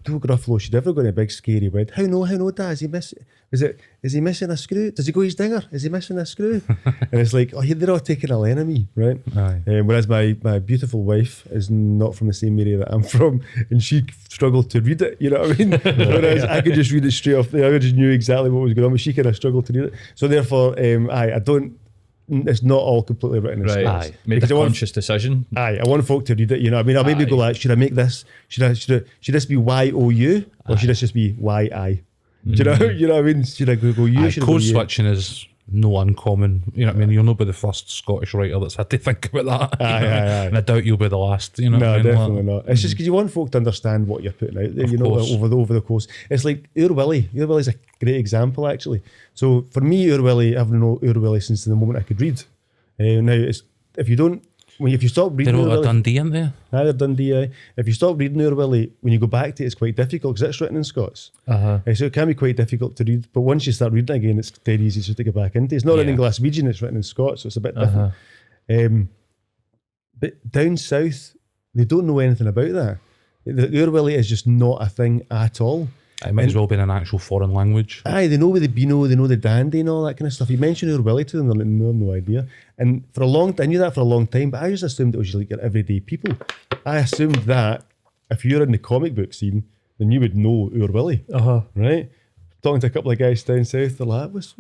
Gruffalo should ever go in a big scary bed. How no, Dad? Is he missing a screw? Does he go his dinger? Is he missing a screw? And it's like, they're all taking a line of me, right? Aye. Whereas my beautiful wife is not from the same area that I'm from, and she struggled to read it. You know what I mean? Whereas I could just read it straight off. I just knew exactly what was going on, but she kind of struggled to read it. So therefore, I don't. It's not all completely written in Right. stars. Made a conscious decision. I want folk to read it. You know what I mean? I'll maybe go like, should I make this? Should this be YOU or should this just be YI? Do you know? You know what I mean? Should I go you? Should I go Code you? switching is no uncommon. You know what I mean? You'll not be the first Scottish writer that's had to think about that. Aye, aye. And I doubt you'll be the last. You know No, what I mean? definitely not. It's just because you want folk to understand what you're putting out there, you know, course. over the course. It's like Ur Willie. Ur Willie's a great example, actually. So for me, Ur Willie, I've known Ur Willie since the moment I could read. Now, if you stop reading They're Ur all a Willie, Dundee, aren't they? either Dundee, if you stop reading Ur Willie, when you go back to it, it's quite difficult because it's written in Scots. So it can be quite difficult to read. But once you start reading it again, it's dead easy just to get back into. It's not written in Glaswegian, it's written in Scots, so it's a bit different. But down south, they don't know anything about that. The Ur Willie is just not a thing at all. It might as well be in an actual foreign language. Aye, they know the Beano, they know the Dandy and all that kind of stuff. You mention Ur Willie to them, they're like, no idea. And for a long time, I knew that for a long time, but I just assumed it was like your everyday people. I assumed that if you're in the comic book scene, then you would know Ur Willie, right? Talking to a couple of guys down south, they're like, what's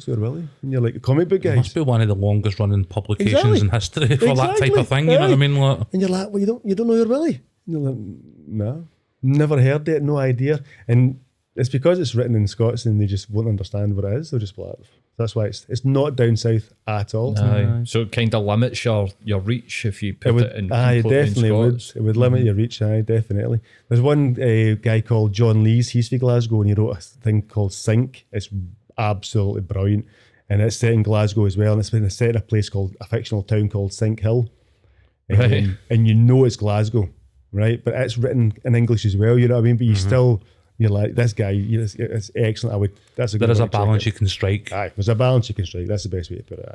Ur Willie? And you're like, comic book It guys. must be one of the longest running publications Exactly. in history for that type of thing. You know what I mean? Like, And you're like, well, you don't know Ur Willie? And you're like, no, never heard it, no idea. And it's because it's written in Scots and they just won't understand what it is. They'll just be like, that's why it's not down south at all. Aye. So it kind of limits your reach if you put it in. Aye, completely in definitely would. Scots. It would limit your reach. Aye, definitely. There's one guy called John Lees. He's from Glasgow, and he wrote a thing called Sink. It's absolutely brilliant, and it's set in Glasgow as well. And it's been set in a place called a fictional town called Sink Hill, Right. and you know it's Glasgow, right? But it's written in English as well. You know what I mean? But you still. You're like, this guy, it's excellent. That's a good there is a one to check balance out. you can strike. Aye, there's a balance you can strike. That's the best way to put it. Aye.